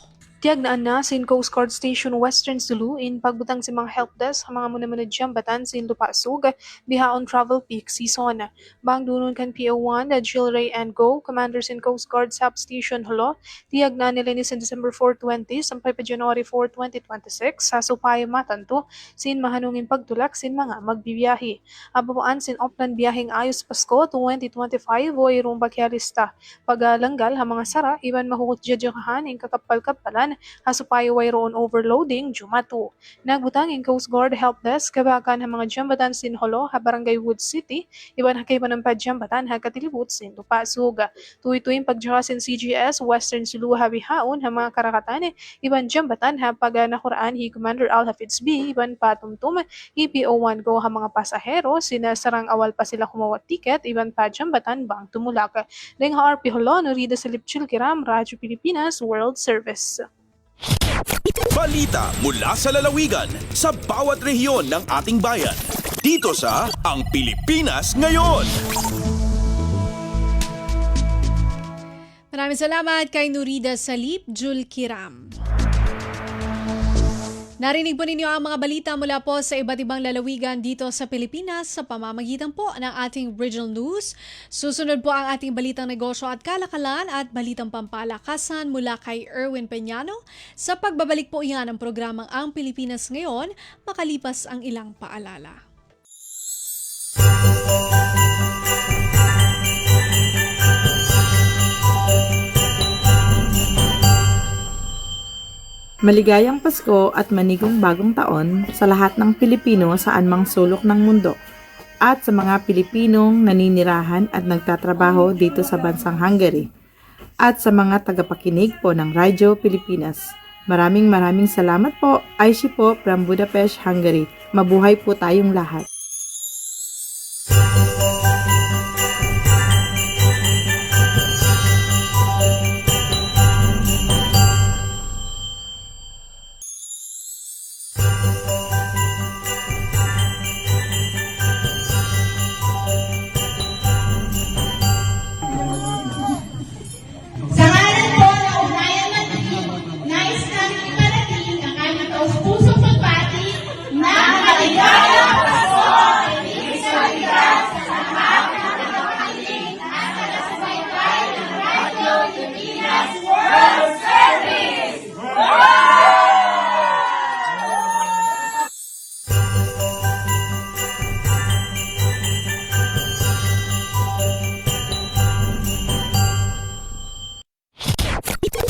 Tiyagnaan na sin Coast Guard Station Western Sulu in pagbutang si mga helpdesk ang mga muna-muna jambatan sin Lupasug bihaon travel peak season. Bang dunun kan PO1 na Jill Ray and Go, commanders in Coast Guard Substation Holo, tiyagnaan nila ni sin December 4, 20 sampai pa January 4, 2026 sa supay matanto sin mahanungin pagtulak sin mga magbibiyahe. Ababaan sin Oplan biyaheng ayos Pasko 2025 o irong bagyalista. Pagalanggal ha mga sara, iban mahukot jadyokahan in kakapal-kapalan hasupayo wayroon overloading Jumato. Nagbutang in Coast Guard Help Desk kabakan ng mga jambatan sin Holo ha Barangay Wood City, iban hakay panampad jambatan ha Katilibut sin Lupasug. Tuwi-tuwing pagjaka sin CGS Western Sulu ha bihaon ha mga karakatan, iban jambatan ha paganakuraan hi Commander Al Hafiz B, iban patumtum EPO1 Go ha mga pasahero, sinasarang awal pa sila kumawat tiket, iban pa jambatan bang tumulak. Ring ha RP Holo, Nurida Salip Julkiram, Radyo Pilipinas World Service. Balita mula sa lalawigan sa bawat rehiyon ng ating bayan. Dito sa Ang Pilipinas Ngayon. Maraming salamat kay Nurida Salip Julkiram. Narinig po ninyo ang mga balita mula po sa iba't ibang lalawigan dito sa Pilipinas sa pamamagitan po ng ating regional news. Susunod po ang ating balitang negosyo at kalakalan at balitang pampalakasan mula kay Erwin Peñano. Sa pagbabalik po iyan ng programang Ang Pilipinas Ngayon, makalipas ang ilang paalala. Maligayang Pasko at manigong bagong taon sa lahat ng Pilipino saan mang sulok ng mundo at sa mga Pilipinong naninirahan at nagtatrabaho dito sa bansang Hungary at sa mga tagapakinig po ng Radyo Pilipinas. Maraming salamat po. Aishi po from Budapest, Hungary. Mabuhay po tayong lahat.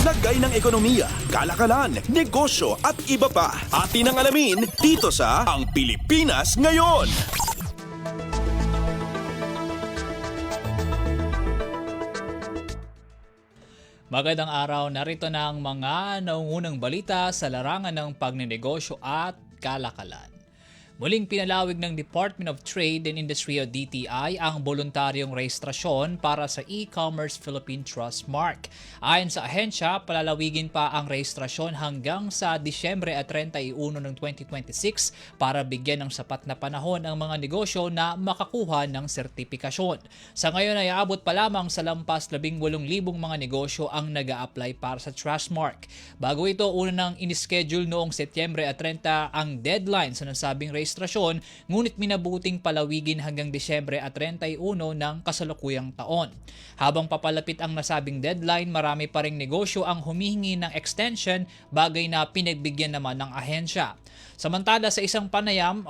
Lagay ng ekonomiya, kalakalan, negosyo at iba pa. Atin ang alamin dito sa Ang Pilipinas Ngayon. Magandang araw, narito na ang mga naungunang balita sa larangan ng pagnenegosyo at kalakalan. Muling pinalawig ng Department of Trade and Industry o DTI ang voluntaryong rehistrasyon para sa e-commerce Philippine Trust Mark. Ayon sa ahensya, palalawigin pa ang rehistrasyon hanggang sa Disyembre 31 ng 2026 para bigyan ng sapat na panahon ang mga negosyo na makakuha ng sertifikasyon. Sa ngayon ay aabot pa lamang sa lampas 18,000 mga negosyo ang nag-a-apply para sa Trust Mark. Bago ito, una nang inischedule noong Setyembre 30 ang deadline sa nasabing rehistrasyon, ngunit minabuting palawigin hanggang Disyembre 31 ng kasalukuyang taon. Habang papalapit ang nasabing deadline, marami pa ring negosyo ang humihingi ng extension, bagay na pinagbigyan naman ng ahensya. Samantala sa isang panayam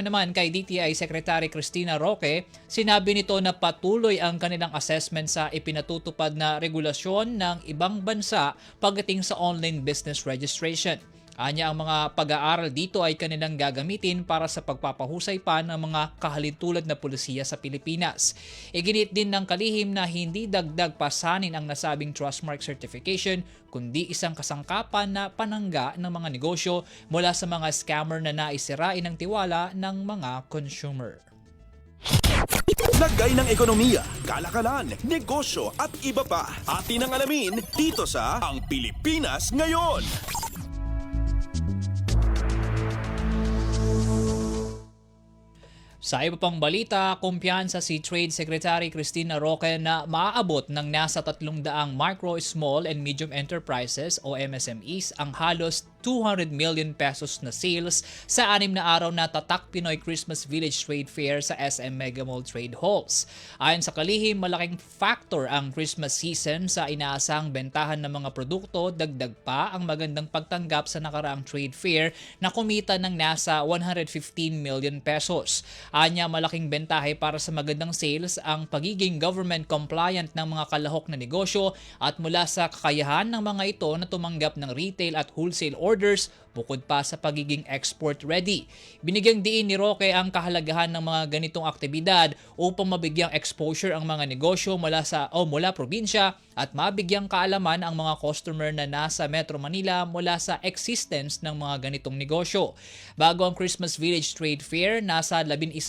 naman kay DTI Secretary Cristina Roque, sinabi nito na patuloy ang kanilang assessment sa ipinatutupad na regulasyon ng ibang bansa pagdating sa online business registration. Anya, ang mga pag-aaral dito ay kanilang gagamitin para sa pagpapahusay pa ng mga kahalintulad na pulisiya sa Pilipinas. Iginit din ng kalihim na hindi dagdag pasanin ang nasabing Trustmark certification, kundi isang kasangkapan na panangga ng mga negosyo mula sa mga scammer na naisirain ang tiwala ng mga consumer. Lagay ng ekonomiya, kalakalan, negosyo at iba pa. Atin ang alamin dito sa Ang Pilipinas Ngayon. Sa iba pang balita, kumpiyansa si Trade Secretary Cristina Roque na maaabot ng nasa 300 micro, small and medium enterprises o MSMEs ang halos 200 million pesos na sales sa 6 na araw na Tatak Pinoy Christmas Village Trade Fair sa SM Mega Mall Trade Halls. Ayon sa kalihim, malaking factor ang Christmas season sa inaasahang bentahan ng mga produkto, dagdag pa ang magandang pagtanggap sa nakaraang trade fair na kumita ng nasa 115 million pesos. Anya, malaking bentahe para sa magandang sales ang pagiging government compliant ng mga kalahok na negosyo at mula sa kakayahan ng mga ito na tumanggap ng retail at wholesale orders bukod pa sa pagiging export ready. Binigyang diin ni Roque ang kahalagahan ng mga ganitong aktibidad upang mabigyang exposure ang mga negosyo mula probinsya at mabigyang kaalaman ang mga customer na nasa Metro Manila mula sa existence ng mga ganitong negosyo. Bago ang Christmas Village Trade Fair, nasa 11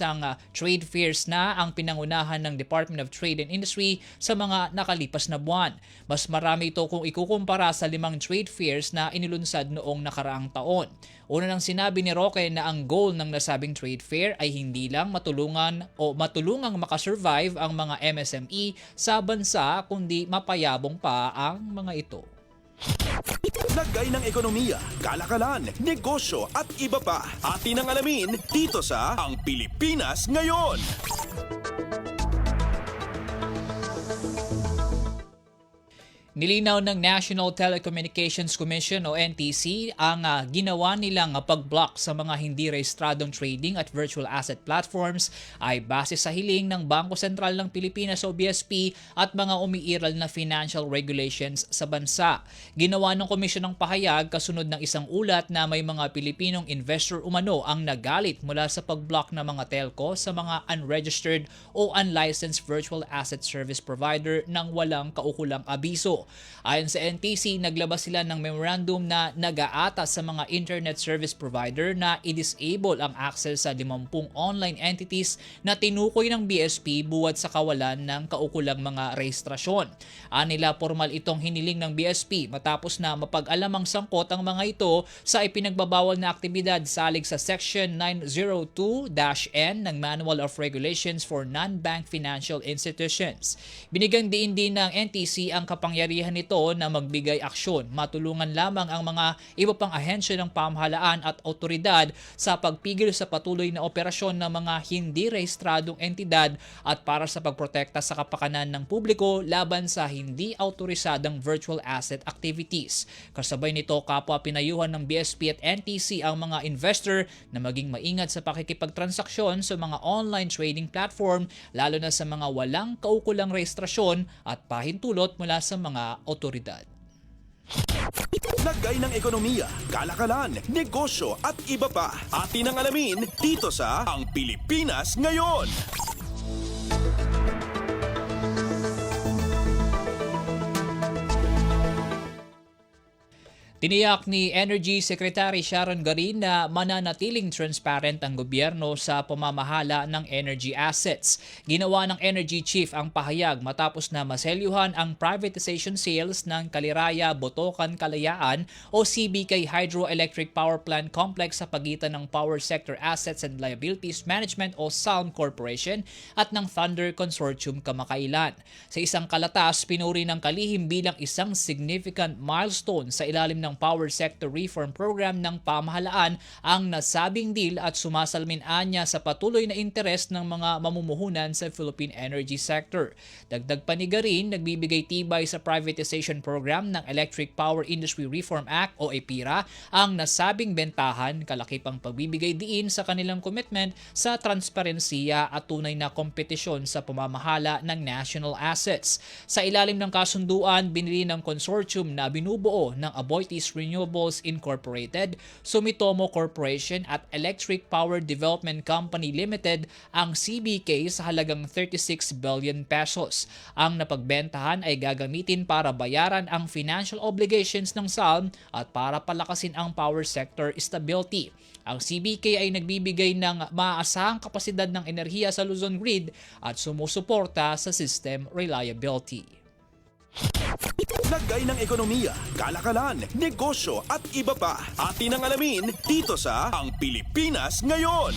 trade fairs na ang pinangunahan ng Department of Trade and Industry sa mga nakalipas na buwan. Mas marami ito kung ikukumpara sa 5 trade fairs na inilunsad noong nakaraang taon. Una nang sinabi ni Roque na ang goal ng nasabing trade fair ay hindi lang matulungang makasurvive ang mga MSME sa bansa, kundi mapayabong pa ang mga ito. Lagay ng ekonomiya, kalakalan, negosyo at iba pa. Atin ang alamin dito sa Ang Pilipinas Ngayon. Nilinaw ng National Telecommunications Commission o NTC ang ginawa nilang pag-block sa mga hindi rehistradong trading at virtual asset platforms ay base sa hiling ng Bangko Sentral ng Pilipinas o BSP at mga umiiral na financial regulations sa bansa. Ginawa ng komisyon ng pahayag kasunod ng isang ulat na may mga Pilipinong investor umano ang nagalit mula sa pag-block ng mga telco sa mga unregistered o unlicensed virtual asset service provider nang walang kaukulang abiso. Ayon sa NTC, naglabas sila ng memorandum na nag-aatas sa mga internet service provider na i-disable ang access sa 50 online entities na tinukoy ng BSP buwad sa kawalan ng kaukulang mga rehistrasyon. Anila, formal itong hiniling ng BSP matapos na mapag-alamang sangkot ang mga ito sa ipinagbabawal na aktibidad salig sa Section 902-N ng Manual of Regulations for Non-Bank Financial Institutions. Binigyang diin din ng NTC ang kapangyarihan nito na magbigay aksyon. Matulungan lamang ang mga iba pang ahensya ng pamahalaan at otoridad sa pagpigil sa patuloy na operasyon ng mga hindi rehistradong entidad at para sa pagprotekta sa kapakanan ng publiko laban sa hindi autorisadong virtual asset activities. Kasabay nito, kapwa pinayuhan ng BSP at NTC ang mga investor na maging maingat sa pakikipagtransaksyon sa mga online trading platform, lalo na sa mga walang kaukulang rehistrasyon at pahintulot mula sa mga otoridad. Lagay ng ekonomiya, kalakalan, negosyo at iba pa. Atin ang alamin dito sa Ang Pilipinas Ngayon. Tiniyak ni Energy Secretary Sharon Garin na mananatiling transparent ang gobyerno sa pamamahala ng energy assets. Ginawa ng Energy Chief ang pahayag matapos na maselyuhan ang privatization sales ng Kaliraya Botocan Kalayaan o CBK Hydroelectric Power Plant Complex sa pagitan ng Power Sector Assets and Liabilities Management o SALM Corporation at ng Thunder Consortium kamakailan. Sa isang kalatas, pinuri ng kalihim bilang isang significant milestone sa ilalim ng Power Sector Reform Program ng pamahalaan ang nasabing deal at sumasalmin-anya sa patuloy na interes ng mga mamumuhunan sa Philippine energy sector. Dagdag pa ni Garin, nagbibigay tibay sa privatization program ng Electric Power Industry Reform Act o EPIRA ang nasabing bentahan, kalaki pang pagbibigay diin sa kanilang commitment sa transparensiya at tunay na kompetisyon sa pamamahala ng national assets. Sa ilalim ng kasunduan, binili ng consortium na binubuo ng Aboitiz Renewables Incorporated, Sumitomo Corporation at Electric Power Development Company Limited ang CBK sa halagang 36 billion pesos. Ang napagbentahan ay gagamitin para bayaran ang financial obligations ng SALM at para palakasin ang power sector stability. Ang CBK ay nagbibigay ng maaasahang kapasidad ng enerhiya sa Luzon grid at sumusuporta sa system reliability. Lagay ng ekonomiya, kalakalan, negosyo at iba pa. Atin ang alamin dito sa Ang Pilipinas Ngayon.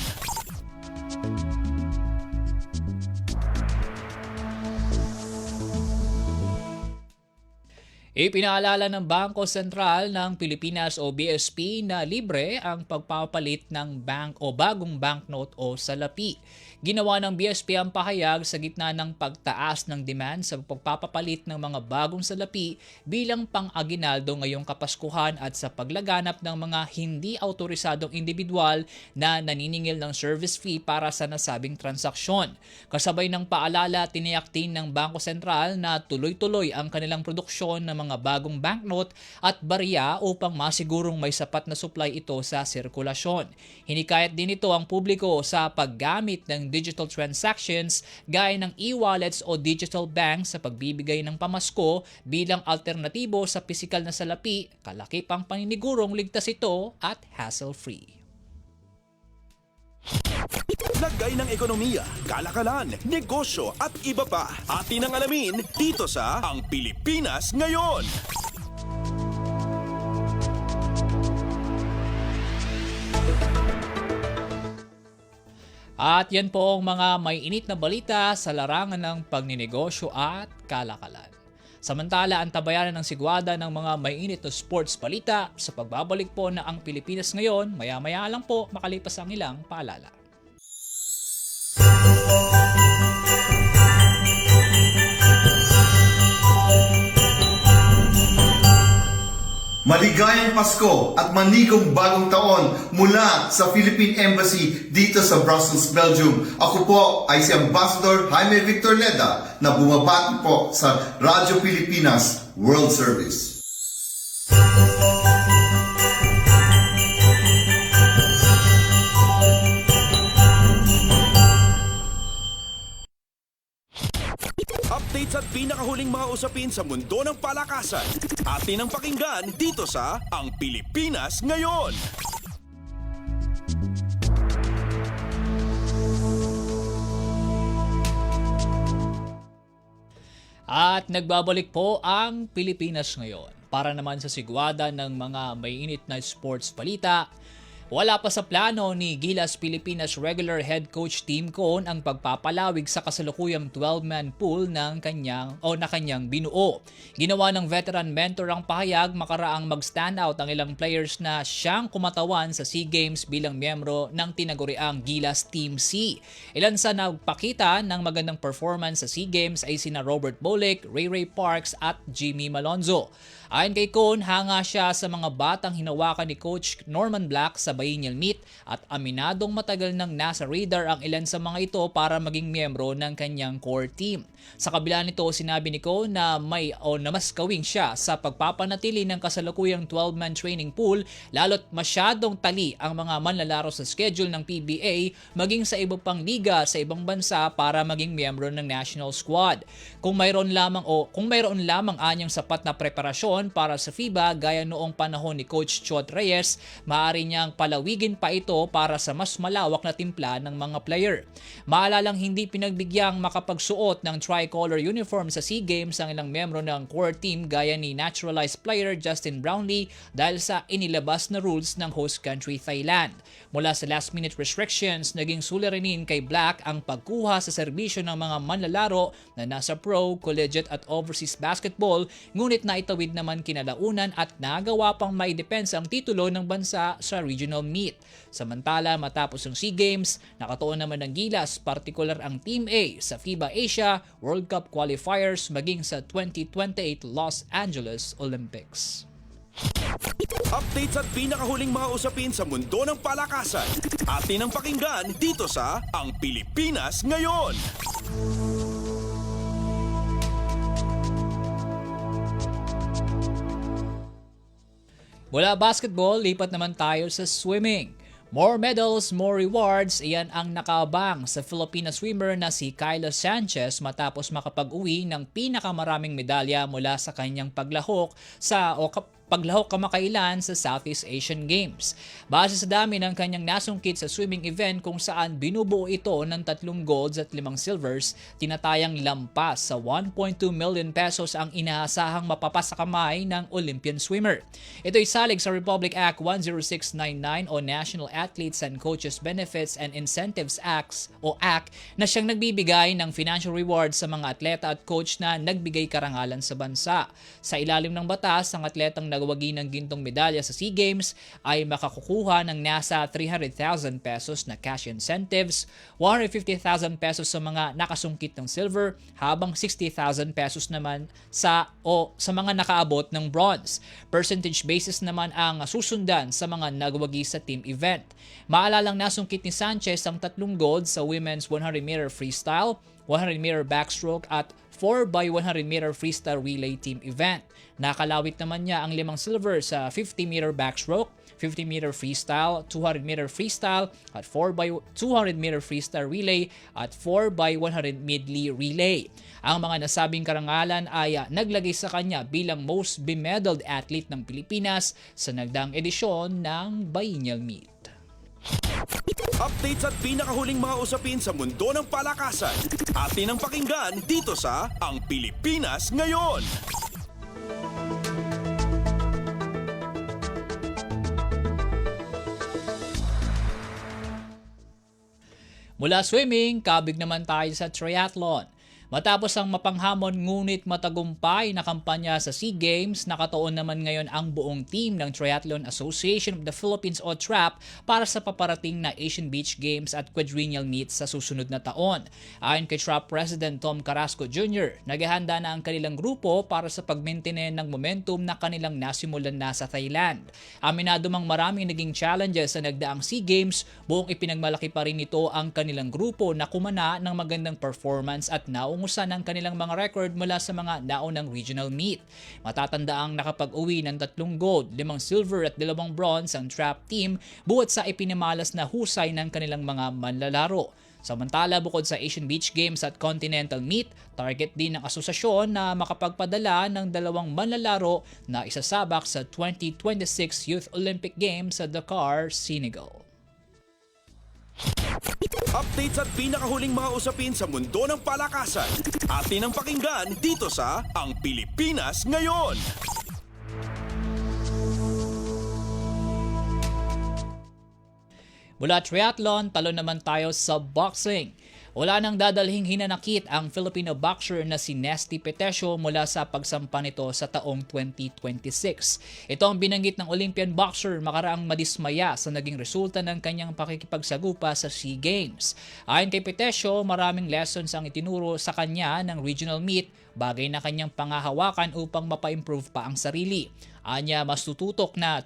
Ipinaalala ng Bangko Sentral ng Pilipinas o BSP na libre ang pagpapalit ng bank o bagong banknote o salapi. Ginawa ng BSP ang pahayag sa gitna ng pagtaas ng demand sa pagpapapalit ng mga bagong salapi bilang pang-aginaldo ngayong Kapaskuhan at sa paglaganap ng mga hindi autorisadong individual na naniningil ng service fee para sa nasabing transaksyon. Kasabay ng paalala, tiniyak din ng Bangko Sentral na tuloy-tuloy ang kanilang produksyon ng mga bagong banknote at barya upang masigurong may sapat na supply ito sa sirkulasyon. Hinikayat din ito ang publiko sa paggamit ng digital transactions gaya ng e-wallets o digital banks sa pagbibigay ng pamasko bilang alternatibo sa pisikal na salapi, kalaki pang paninigurong ligtas ito at hassle-free. Lagay ng ekonomiya, kalakalan, negosyo at iba pa. Atin ang alamin dito sa Ang Pilipinas Ngayon. At yan po ang mga may init na balita sa larangan ng pagninegosyo at kalakalan. Samantala, ang tabayanan ng sigwada ng mga may init na sports balita sa pagbabalik po na Ang Pilipinas Ngayon, maya-maya lang po makalipas ang ilang paalala. Maligayang Pasko at manikong bagong taon mula sa Philippine Embassy dito sa Brussels, Belgium. Ako po ay si Ambassador Jaime Victor Leda na bumabati po sa Radyo Pilipinas World Service. Updates at pinakahuling mga usapin sa mundo ng palakasan. Atin ang pakinggan dito sa Ang Pilipinas Ngayon. At nagbabalik po ang Pilipinas Ngayon. Para naman sa sigwada ng mga may init na sports balita, wala pa sa plano ni Gilas Pilipinas regular head coach Tim Cone ang pagpapalawig sa kasalukuyang 12-man pool ng kanyang binuo. Ginawa ng veteran mentor ang pahayag makaraang mag-stand out ang ilang players na siyang kumatawan sa SEA Games bilang miyembro ng tinaguriang Gilas Team C. Ilan sa nagpakita ng magandang performance sa SEA Games ay sina Robert Bolick, Ray Parks at Jimmy Malonzo. Ayon kay Cone, hanga siya sa mga batang hinawakan ni Coach Norman Black sa Biennial Meet at aminadong matagal nang nasa radar ang ilan sa mga ito para maging miyembro ng kanyang core team. Sa kabila nito, sinabi ni Cone na mas kawing siya sa pagpapanatili ng kasalukuyang 12-man training pool lalo't masyadong tali ang mga manlalaro sa schedule ng PBA maging sa iba pang liga sa ibang bansa para maging miyembro ng national squad. Kung mayroon lamang anyang sapat na preparasyon desisyon para sa FIBA gaya noong panahon ni Coach Chot Reyes, maaari niyang palawigin pa ito para sa mas malawak na timpla ng mga player. Maalalang hindi pinagbigyan makapagsuot ng tricolor uniform sa SEA Games ang ilang miyembro ng core team gaya ni naturalized player Justin Brownlee dahil sa inilabas na rules ng host country Thailand. Mula sa last-minute restrictions, naging suliranin kay Black ang pagkuha sa serbisyo ng mga manlalaro na nasa pro, collegiate at overseas basketball, ngunit naitawid naman kinalaunan at nagawa pang maidepensa ang titulo ng bansa sa regional meet. Samantala, matapos ang SEA Games, nakatuon naman ng gilas, partikular ang Team A sa FIBA Asia World Cup qualifiers maging sa 2028 Los Angeles Olympics. Updates at pinakahuling mga usapin sa mundo ng palakasan. Atin ang pakinggan dito sa Ang Pilipinas Ngayon. Mula basketball, lipat naman tayo sa swimming. More medals, more rewards, iyan ang nakaabang sa Filipina swimmer na si Kyla Sanchez matapos makapag-uwi ng pinakamaraming medalya mula sa kanyang paglahok kamakailan sa Southeast Asian Games. Base sa dami ng kanyang nasungkit sa swimming event kung saan binubuo ito ng 3 golds at 5 silvers, tinatayang lampas sa 1.2 million pesos ang inaasahang mapapasakamay ng Olympian swimmer. Ito'y salig sa Republic Act 10699 o National Athletes and Coaches Benefits and Incentives Act o ACT na siyang nagbibigay ng financial rewards sa mga atleta at coach na nagbigay karangalan sa bansa. Sa ilalim ng batas, ang atletang nagwagi ng gintong medalya sa SEA Games ay makakukuha ng nasa 300,000 pesos na cash incentives, 150,000 pesos sa mga nakasungkit ng silver, habang 60,000 pesos naman sa mga nakaabot ng bronze. Percentage basis naman ang susundan sa mga nagwagi sa team event. Maalalang nasungkit ni Sanchez ang 3 gold sa women's 100-meter freestyle, 100-meter backstroke at 4x100 meter freestyle relay team event. Nakalawit naman niya ang 5 silver sa 50-meter backstroke, 50-meter freestyle, 200-meter freestyle at 4x200 meter freestyle relay at 4x100 medley relay. Ang mga nasabing karangalan ay naglagay sa kanya bilang most bemedaled athlete ng Pilipinas sa nagdaang edisyon ng Biennial Meet. Updates at pinakahuling mga usapin sa mundo ng palakasan. Atin ang pakinggan dito sa Ang Pilipinas Ngayon. Mula swimming, kabig naman tayo sa triathlon. Matapos ang mapanghamon ngunit matagumpay na kampanya sa SEA Games, nakatuon naman ngayon ang buong team ng Triathlon Association of the Philippines o TRAP para sa paparating na Asian Beach Games at Quadrennial Meet sa susunod na taon. Ayon kay TRAP President Tom Carrasco Jr., naghahanda na ang kanilang grupo para sa pag-maintain ng momentum na kanilang nasimulan na sa Thailand. Aminado mang maraming naging challenges sa nagdaang SEA Games, buong ipinagmalaki pa rin ito ang kanilang grupo na kumana ng magandang performance at naungusan ng kanilang mga record mula sa mga naunang regional meet. Matatandaang nakapag-uwi ng 3 gold, 5 silver at 2 bronze ang TRAP team buhat sa ipinamalas na husay ng kanilang mga manlalaro. Samantala, bukod sa Asian Beach Games at Continental Meet, target din ng asosasyon na makapagpadala ng 2 manlalaro na isasabak sa 2026 Youth Olympic Games sa Dakar, Senegal. Updates at pinakahuling mga usapin sa mundo ng palakasan. Atin ang pakinggan dito sa Ang Pilipinas Ngayon. Mula triathlon, talo naman tayo sa boxing. Wala nang dadalhing hinanakit ang Filipino boxer na si Nesty Petesio mula sa pagsampa nito sa taong 2026. Ito ang binanggit ng Olympian boxer makaraang madismaya sa naging resulta ng kanyang pakikipagsagupa sa SEA Games. Ayon kay Petesio, maraming lessons ang itinuro sa kanya ng regional meet, bagay na kanyang pangahawakan upang mapa-improve pa ang sarili. Anya, mas tutok na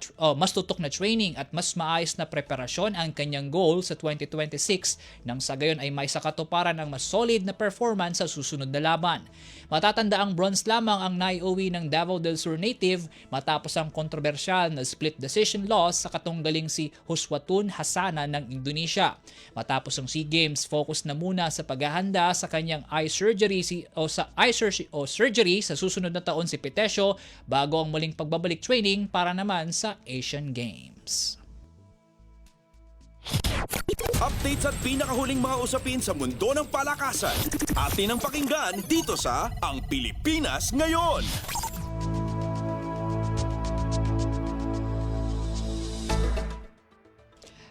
training at mas maayos na preparasyon ang kanyang goal sa 2026 nang sa gayon ay may sakatuparan ng mas solid na performance sa susunod na laban. Matatanda ang bronze lamang ang naiuwi ng Davao del Sur native matapos ang kontrobersyal na split decision loss sa katunggaling si Huswatun Hasana ng Indonesia. Matapos ang SEA Games, focus na muna sa paghahanda sa kanyang eye surgery sa susunod na taon si Petesio bago ang muling pagbabalik training para naman sa Asian Games. Updates at pinakahuling mga usapin sa mundo ng palakasan. Atin ang pakinggan dito sa Ang Pilipinas Ngayon.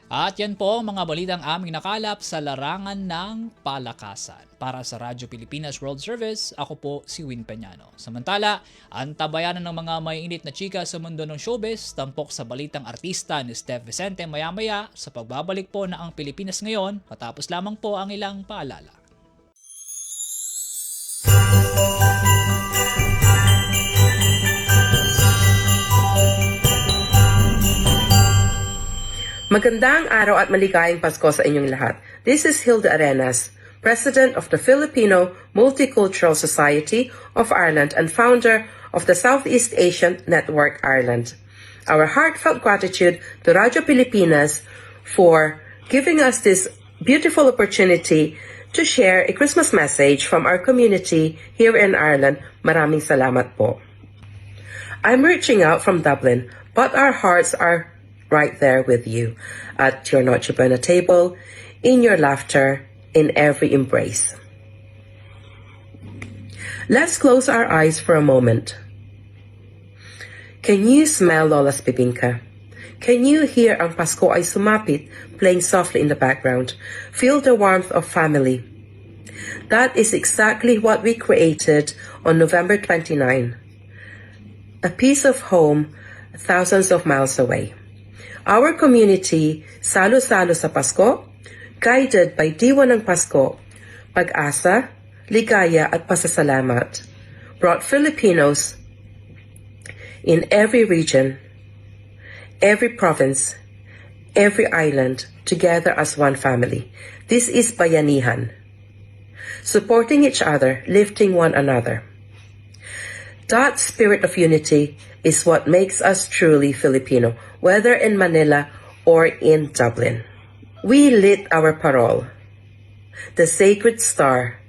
At yan po ang mga balitang aming nakalap sa larangan ng palakasan. Para sa Radyo Pilipinas World Service, ako po si Win Peñano. Samantala, ang tabayanan ng mga maiinit na chika sa mundo ng showbiz, tampok sa balitang artista ni Steph Vicente maya-maya sa pagbabalik po na Ang Pilipinas Ngayon, matapos lamang po ang ilang paalala. Magandang araw at maligayang Pasko sa inyong lahat. This is Hilda Arenas, President of the Filipino Multicultural Society of Ireland and founder of the Southeast Asian Network Ireland. Our heartfelt gratitude to Radyo Pilipinas for giving us this beautiful opportunity to share a Christmas message from our community here in Ireland. Maraming salamat po. I'm reaching out from Dublin, but our hearts are right there with you at your Noche Buena table, in your laughter, in every embrace. Let's close our eyes for a moment. Can you smell Lola's bibingka? Can you hear ang Pasko ay sumapit playing softly in the background? Feel the warmth of family. That is exactly what we created on November 29. A piece of home thousands of miles away. Our community, Salo-Salo sa Pasko, guided by Diwa ng Pasko, Pag-asa, Ligaya at Pasasalamat, brought Filipinos in every region, every province, every island together as one family. This is Bayanihan. Supporting each other, lifting one another. That spirit of unity is what makes us truly Filipino, whether in Manila or in Dublin. We lit our parol, the sacred star,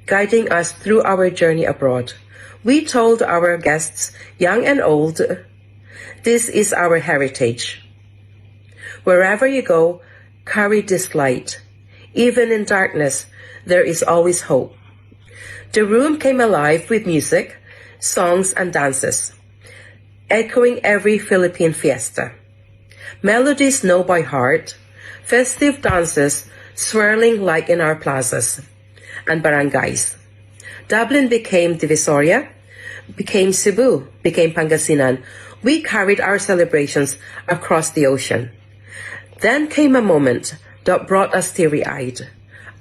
guiding us through our journey abroad. We told our guests, young and old, this is our heritage. Wherever you go, carry this light. Even in darkness, there is always hope. The room came alive with music, songs and dances, echoing every Philippine fiesta. Melodies know by heart, festive dances swirling like in our plazas and barangays. Dublin became Divisoria, became Cebu, became Pangasinan. We carried our celebrations across the ocean. Then came a moment that brought us teary-eyed,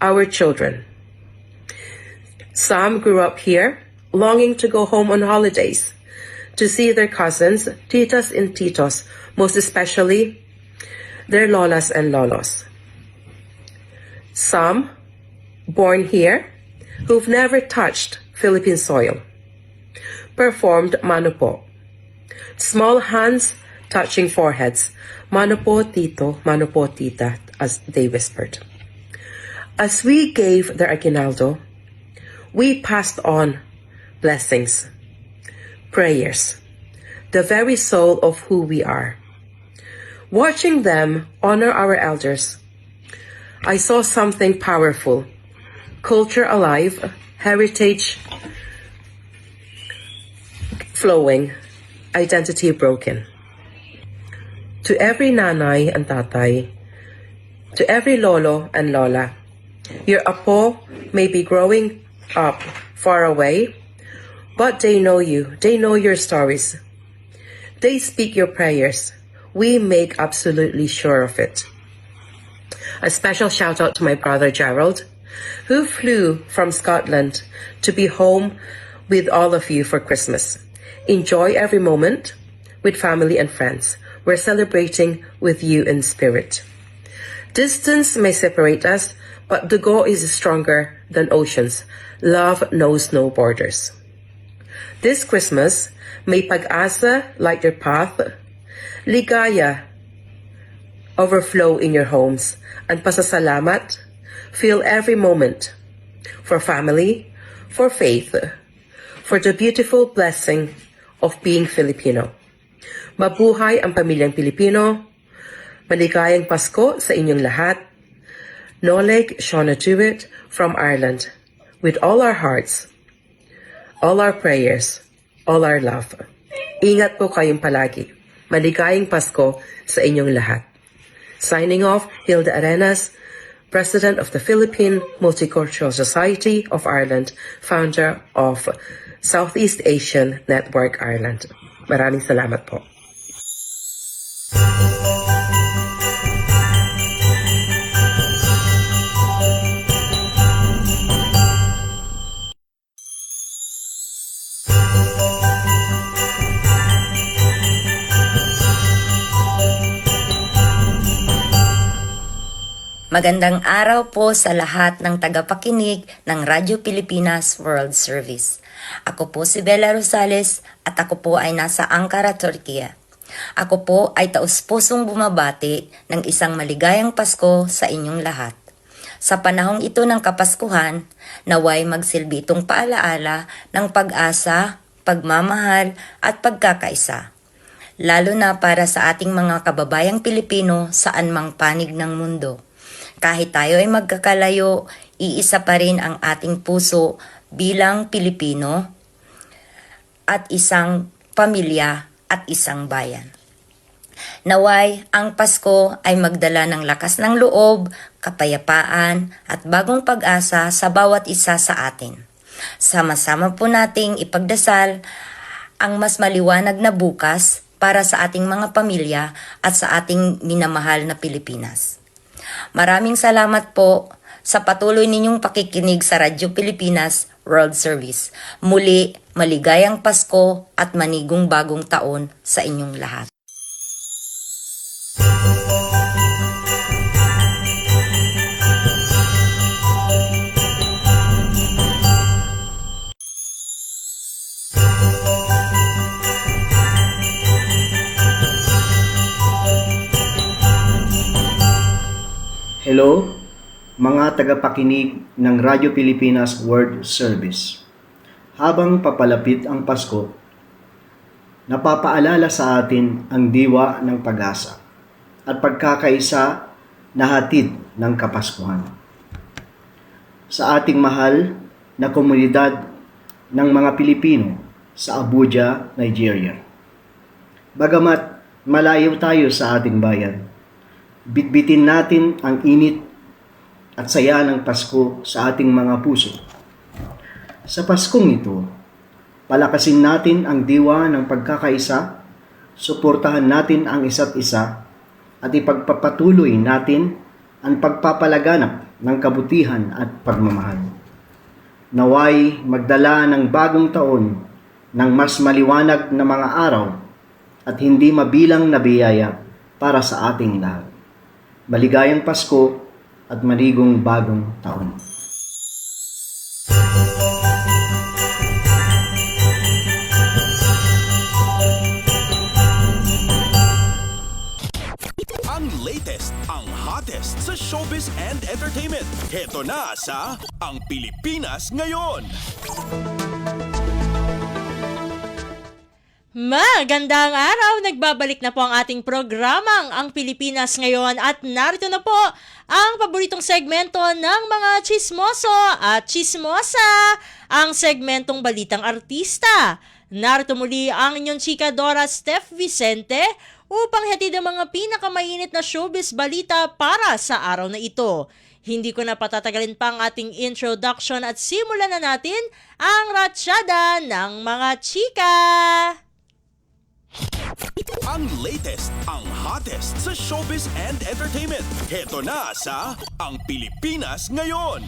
our children. Some grew up here, longing to go home on holidays, to see their cousins, titas and titos, most especially their lolas and lolos. Some, born here, who've never touched Philippine soil, performed mano po. Small hands touching foreheads, mano po tito, mano po tita, as they whispered. As we gave their aguinaldo, we passed on blessings, prayers, the very soul of who we are. Watching them honor our elders, I saw something powerful. Culture alive, heritage flowing, identity broken. To every nanay and tatay, to every lolo and lola, your apo may be growing up far away, but they know you, they know your stories. They speak your prayers. We make absolutely sure of it. A special shout out to my brother Gerald, who flew from Scotland to be home with all of you for Christmas. Enjoy every moment, with family and friends. We're celebrating with you in spirit. Distance may separate us, but Dugo is stronger than oceans. Love knows no borders. This Christmas, may pag-asa light your path, ligaya overflow in your homes, and pasasalamat fill every moment for family, for faith, for the beautiful blessing of being Filipino. Mabuhay ang pamilyang Pilipino. Maligayang Pasko sa inyong lahat. Noleg Shauna Jewett from Ireland. With all our hearts, all our prayers, all our love. Ingat po kayong palagi. Maligayang Pasko sa inyong lahat. Signing off, Hilda Arenas, President of the Philippine Multicultural Society of Ireland, founder of Southeast Asian Network Ireland. Maraming salamat po. Magandang araw po sa lahat ng tagapakinig ng Radyo Pilipinas World Service. Ako po si Bella Rosales at ako po ay nasa Ankara, Turkiya. Ako po ay taus-pusong bumabati ng isang maligayang Pasko sa inyong lahat. Sa panahong ito ng Kapaskuhan, naway magsilbi itong paalaala ng pag-asa, pagmamahal at pagkakaisa. Lalo na para sa ating mga kababayang Pilipino saan mang panig ng mundo. Kahit tayo ay magkakalayo, iisa pa rin ang ating puso bilang Pilipino at isang pamilya at isang bayan. Naway, ang Pasko ay magdala ng lakas ng loob, kapayapaan at bagong pag-asa sa bawat isa sa atin. Sama-sama po nating ipagdasal ang mas maliwanag na bukas para sa ating mga pamilya at sa ating minamahal na Pilipinas. Maraming salamat po sa patuloy ninyong pakikinig sa Radyo Pilipinas World Service. Muli, maligayang Pasko at manigong bagong taon sa inyong lahat. Hello, mga tagapakinig ng Radyo Pilipinas World Service. Habang papalapit ang Pasko, napapaalala sa atin ang diwa ng pag-asa at pagkakaisa na hatid ng Kapaskuhan. Sa ating mahal na komunidad ng mga Pilipino sa Abuja, Nigeria. Bagamat malayo tayo sa ating bayan, bitbitin natin ang init at saya ng Pasko sa ating mga puso. Sa Paskong ito, palakasin natin ang diwa ng pagkakaisa, suportahan natin ang isa't isa, at ipagpapatuloy natin ang pagpapalaganap ng kabutihan at pagmamahal. Naway magdala ng bagong taon ng mas maliwanag na mga araw at hindi mabilang na biyaya para sa ating lahat. Maligayang Pasko at maligong bagong taon. Ang latest, ang hottest sa showbiz and entertainment. Heto na sa Ang Pilipinas Ngayon. Magandang araw! Nagbabalik na po ang ating programang Ang Pilipinas Ngayon at narito na po ang paboritong segmento ng mga chismoso at chismosa, ang segmentong Balitang Artista. Narito muli ang inyong chika Dora Steph Vicente upang hatid ang mga pinakamainit na showbiz balita para sa araw na ito. Hindi ko na patatagalin pa ang ating introduction at simulan na natin ang ratsyada ng mga chika! Ang latest, ang hottest sa showbiz and entertainment. Heto na sa Ang Pilipinas Ngayon.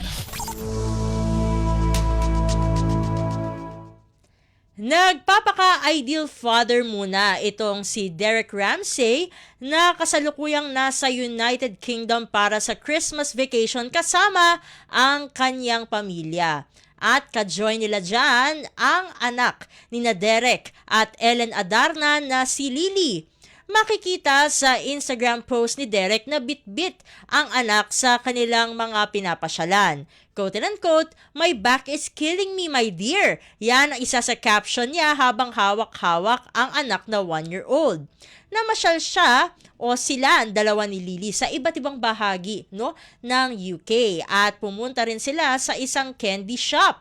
Nagpapaka-ideal father muna itong si Derek Ramsey na kasalukuyang nasa United Kingdom para sa Christmas vacation kasama ang kanyang pamilya. At ka-join nila dyan ang anak ni na Derek at Ellen Adarna na si Lily. Makikita sa Instagram post ni Derek na bit-bit ang anak sa kanilang mga pinapasyalan. Quote and unquote, "My back is killing me, my dear." Yan ang isa sa caption niya habang hawak-hawak ang anak na 1-year-old. Namasyal siya o sila ang dalawa ni Lily sa iba't ibang bahagi ng UK at pumunta rin sila sa isang candy shop.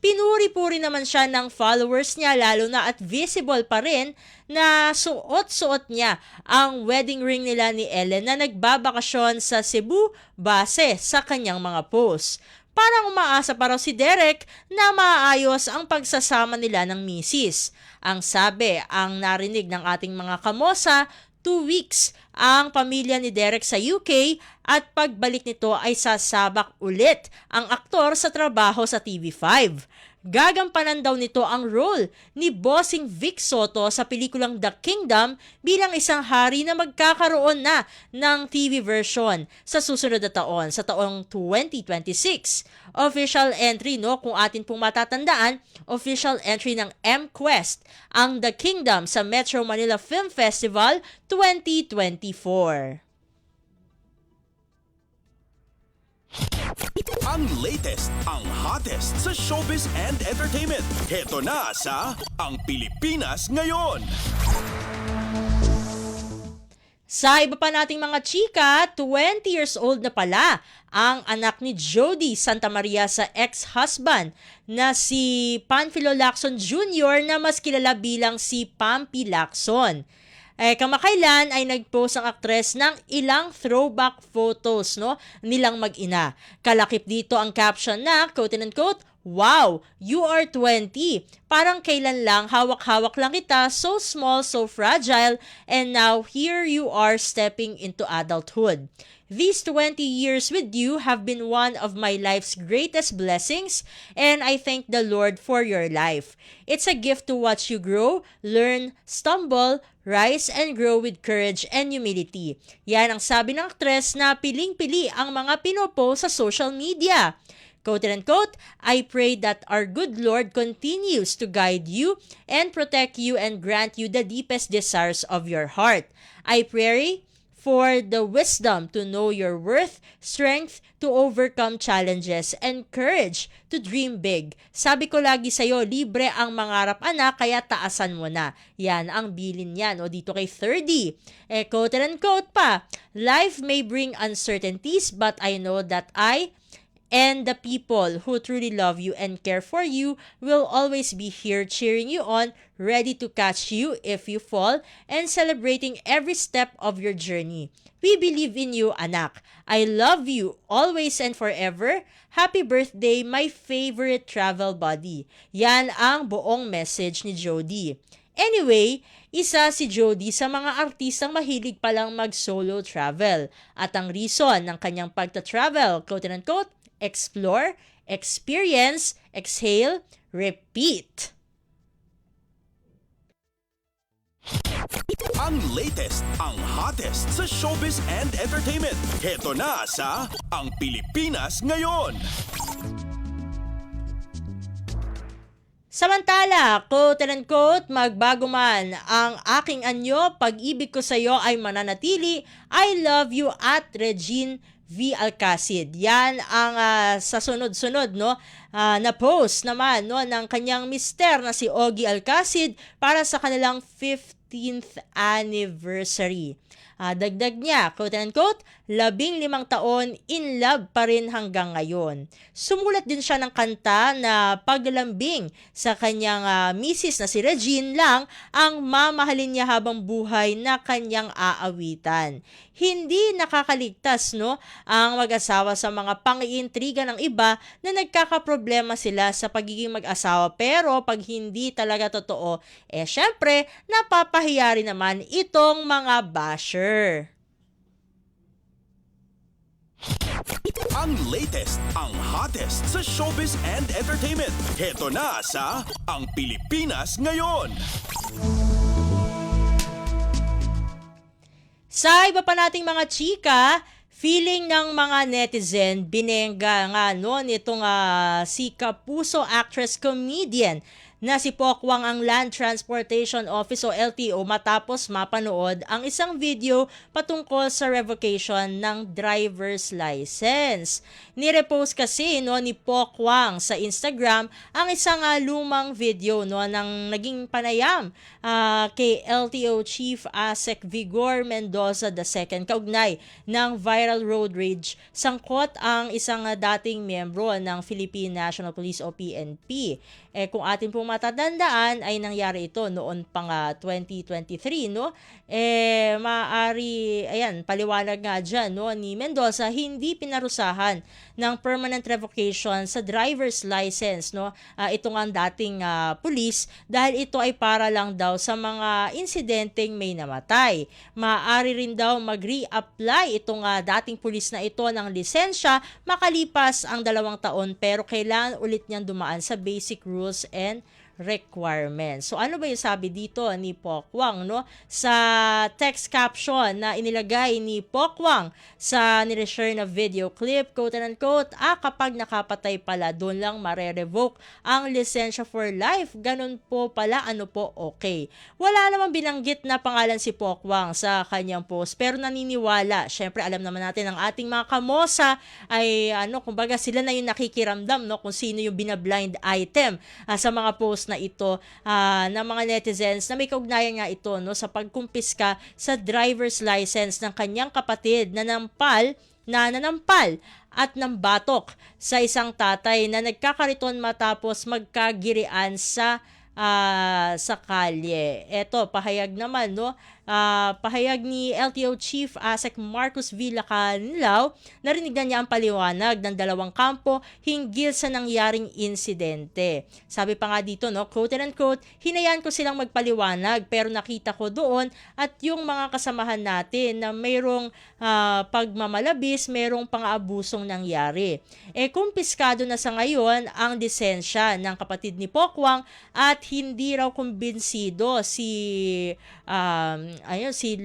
Pinuri-puri naman siya ng followers niya lalo na at visible pa rin na suot-suot niya ang wedding ring nila ni Ellen na nagbabakasyon sa Cebu base sa kanyang mga posts. Parang umaasa pa raw si Derek na maayos ang pagsasama nila ng misis. Ang sabi, ang narinig ng ating mga kamosa, 2 weeks ang pamilya ni Derek sa UK at pagbalik nito ay sasabak ulit ang aktor sa trabaho sa TV5. Gagampanan daw nito ang role ni Bossing Vic Soto sa pelikulang The Kingdom bilang isang hari na magkakaroon na ng TV version sa susunod na taon, sa taong 2026. Official entry, kung atin pong matatandaan, official entry ng M-Quest ang The Kingdom sa Metro Manila Film Festival 2024. Ang latest, ang hottest sa showbiz and entertainment. Heto na sa Ang Pilipinas Ngayon. Sa iba pa nating mga chika, 20 years old na pala ang anak ni Jody Santa Maria sa ex-husband na si Panfilo Lacson Jr. na mas kilala bilang si Pampi Lacson. Kamakailan ay nag-post ang aktres ng ilang throwback photos nilang mag-ina. Kalakip dito ang caption na, quote and unquote, "Wow, you are 20. Parang kailan lang, hawak-hawak lang kita, so small, so fragile, and now here you are stepping into adulthood. These 20 years with you have been one of my life's greatest blessings, and I thank the Lord for your life. It's a gift to watch you grow, learn, stumble, rise, and grow with courage and humility." Yan ang sabi ng aktres na piling-pili ang mga pinopost sa social media. Quote and unquote, "I pray that our good Lord continues to guide you and protect you and grant you the deepest desires of your heart. I pray for the wisdom to know your worth, strength to overcome challenges, and courage to dream big. Sabi ko lagi sa'yo, libre ang mangarap anak, kaya taasan mo na." Yan ang bilin niyan dito kay 30. Quote and unquote pa, "Life may bring uncertainties, but I know that I and the people who truly love you and care for you will always be here cheering you on, ready to catch you if you fall, and celebrating every step of your journey. We believe in you, anak. I love you always and forever. Happy birthday, my favorite travel buddy." Yan ang buong message ni Jody. Anyway, isa si Jody sa mga artistang mahilig palang mag-solo travel. At ang reason ng kanyang pagta-travel, quote and unquote, explore, experience, exhale, repeat. Ang latest, ang hottest sa showbiz and entertainment. Heto na sa Ang Pilipinas Ngayon. Samantala, quote and unquote, "Magbago man ang aking anyo, pag-ibig ko sa iyo ay mananatili. I love you" at Regine V. Alcacid. Yan ang sa sunod-sunod na post naman ng kanyang mister na si Ogie Alcacid para sa kanilang 15th anniversary. Dagdag niya, quote and unquote, 15 taon, in love pa rin hanggang ngayon. Sumulat din siya ng kanta na paglalambing sa kanyang misis na si Regine lang ang mamahalin niya habang buhay na kanyang aawitan. Hindi nakakaligtas ang mag-asawa sa mga pang-iintriga ng iba na nagkakaproblema sila sa pagiging mag-asawa, pero pag hindi talaga totoo, syempre napapahiya rin naman itong mga basher. Ang latest, ang hottest sa showbiz and entertainment. Heto na sa Ang Pilipinas Ngayon. Sa iba pa nating mga chika, feeling ng mga netizen, binengga nga nitong si Kapuso actress comedian na si Pokwang ang Land Transportation Office o LTO matapos mapanood ang isang video patungkol sa revocation ng driver's license. Nirepost kasi ni Pokwang sa Instagram ang isang lumang video ng naging panayam kay LTO Chief Asek Vigor Mendoza II kaugnay ng viral road rage sangkot ang isang dating miyembro ng Philippine National Police o PNP. Kung atin pong matatandaan ay nangyari ito noon pang 2023 maaari paliwanag nga diyan ni Mendoza hindi pinarusahan ng permanent revocation sa driver's license itong ang dating pulis dahil ito ay para lang daw sa mga insidenteng may namatay. Maaari rin daw mag-reapply itong dating pulis na ito ng lisensya makalipas ang 2 taon pero kailangan ulit niyang dumaan sa basic rules and requirements. So ano ba yung sabi dito ni Pokwang sa text caption na inilagay ni Pokwang sa nireshare na video clip, quote and unquote, kapag nakapatay pala doon lang mare-revoke ang lisensya for life. Ganun po pala, okay. Wala namang binanggit na pangalan si Pokwang sa kanyang post pero naniniwala. Syempre alam naman natin ang ating mga kamosa ay kumbaga sila na yung nakikiramdam kung sino yung binablind item sa mga post na ito ng mga netizens na may kaugnayan nga ito sa pagkumpiska sa driver's license ng kanyang kapatid na nanampal at nambatok sa isang tatay na nagkakariton matapos magkagirian sa kalye. Eto, pahayag naman pahayag ni LTO Chief Asek Marcos Villacanilao, narinig na niya ang paliwanag ng 2 kampo hinggil sa nangyaring insidente. Sabi pa nga dito, quote and unquote, hinayaan ko silang magpaliwanag pero nakita ko doon at yung mga kasamahan natin na mayroong pagmamalabis, mayroong pang-abusong nangyari. Kumpiskado na sa ngayon ang lisensya ng kapatid ni Pokwang at hindi raw kumbinsido si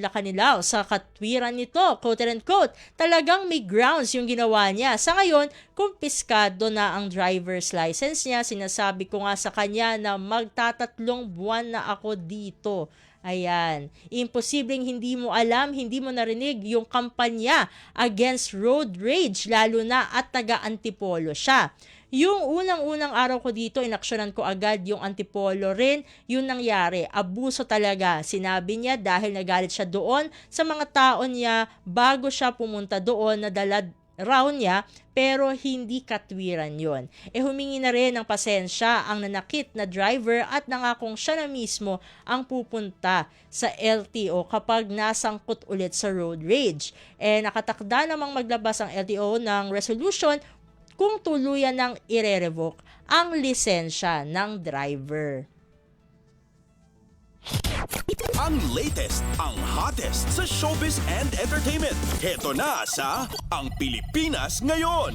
Lacanilao sa katwiran nito, quote and unquote. Talagang may grounds yung ginawa niya. Sa ngayon, kumpiskado na ang driver's license niya. Sinasabi ko nga sa kanya na magta3 buwan na ako dito. Ayan. Imposibleng hindi mo alam, hindi mo narinig yung kampanya against road rage, lalo na at taga-antipolo siya. Yung unang-unang araw ko dito, inaksyonan ko agad yung antipolo rin, yung nangyari. Abuso talaga, sinabi niya dahil nagalit siya doon sa mga tao niya bago siya pumunta doon, nadala raw niya, pero hindi katwiran yon. Humingi na rin ng pasensya ang nanakit na driver at nangakong siya na mismo ang pupunta sa LTO kapag nasangkot ulit sa road rage. Nakatakda namang maglabas ang LTO ng resolution kung tuluyan ng ire-revoke ang lisensya ng driver. Ang latest, ang hottest sa showbiz and entertainment. Heto na sa Ang Pilipinas Ngayon.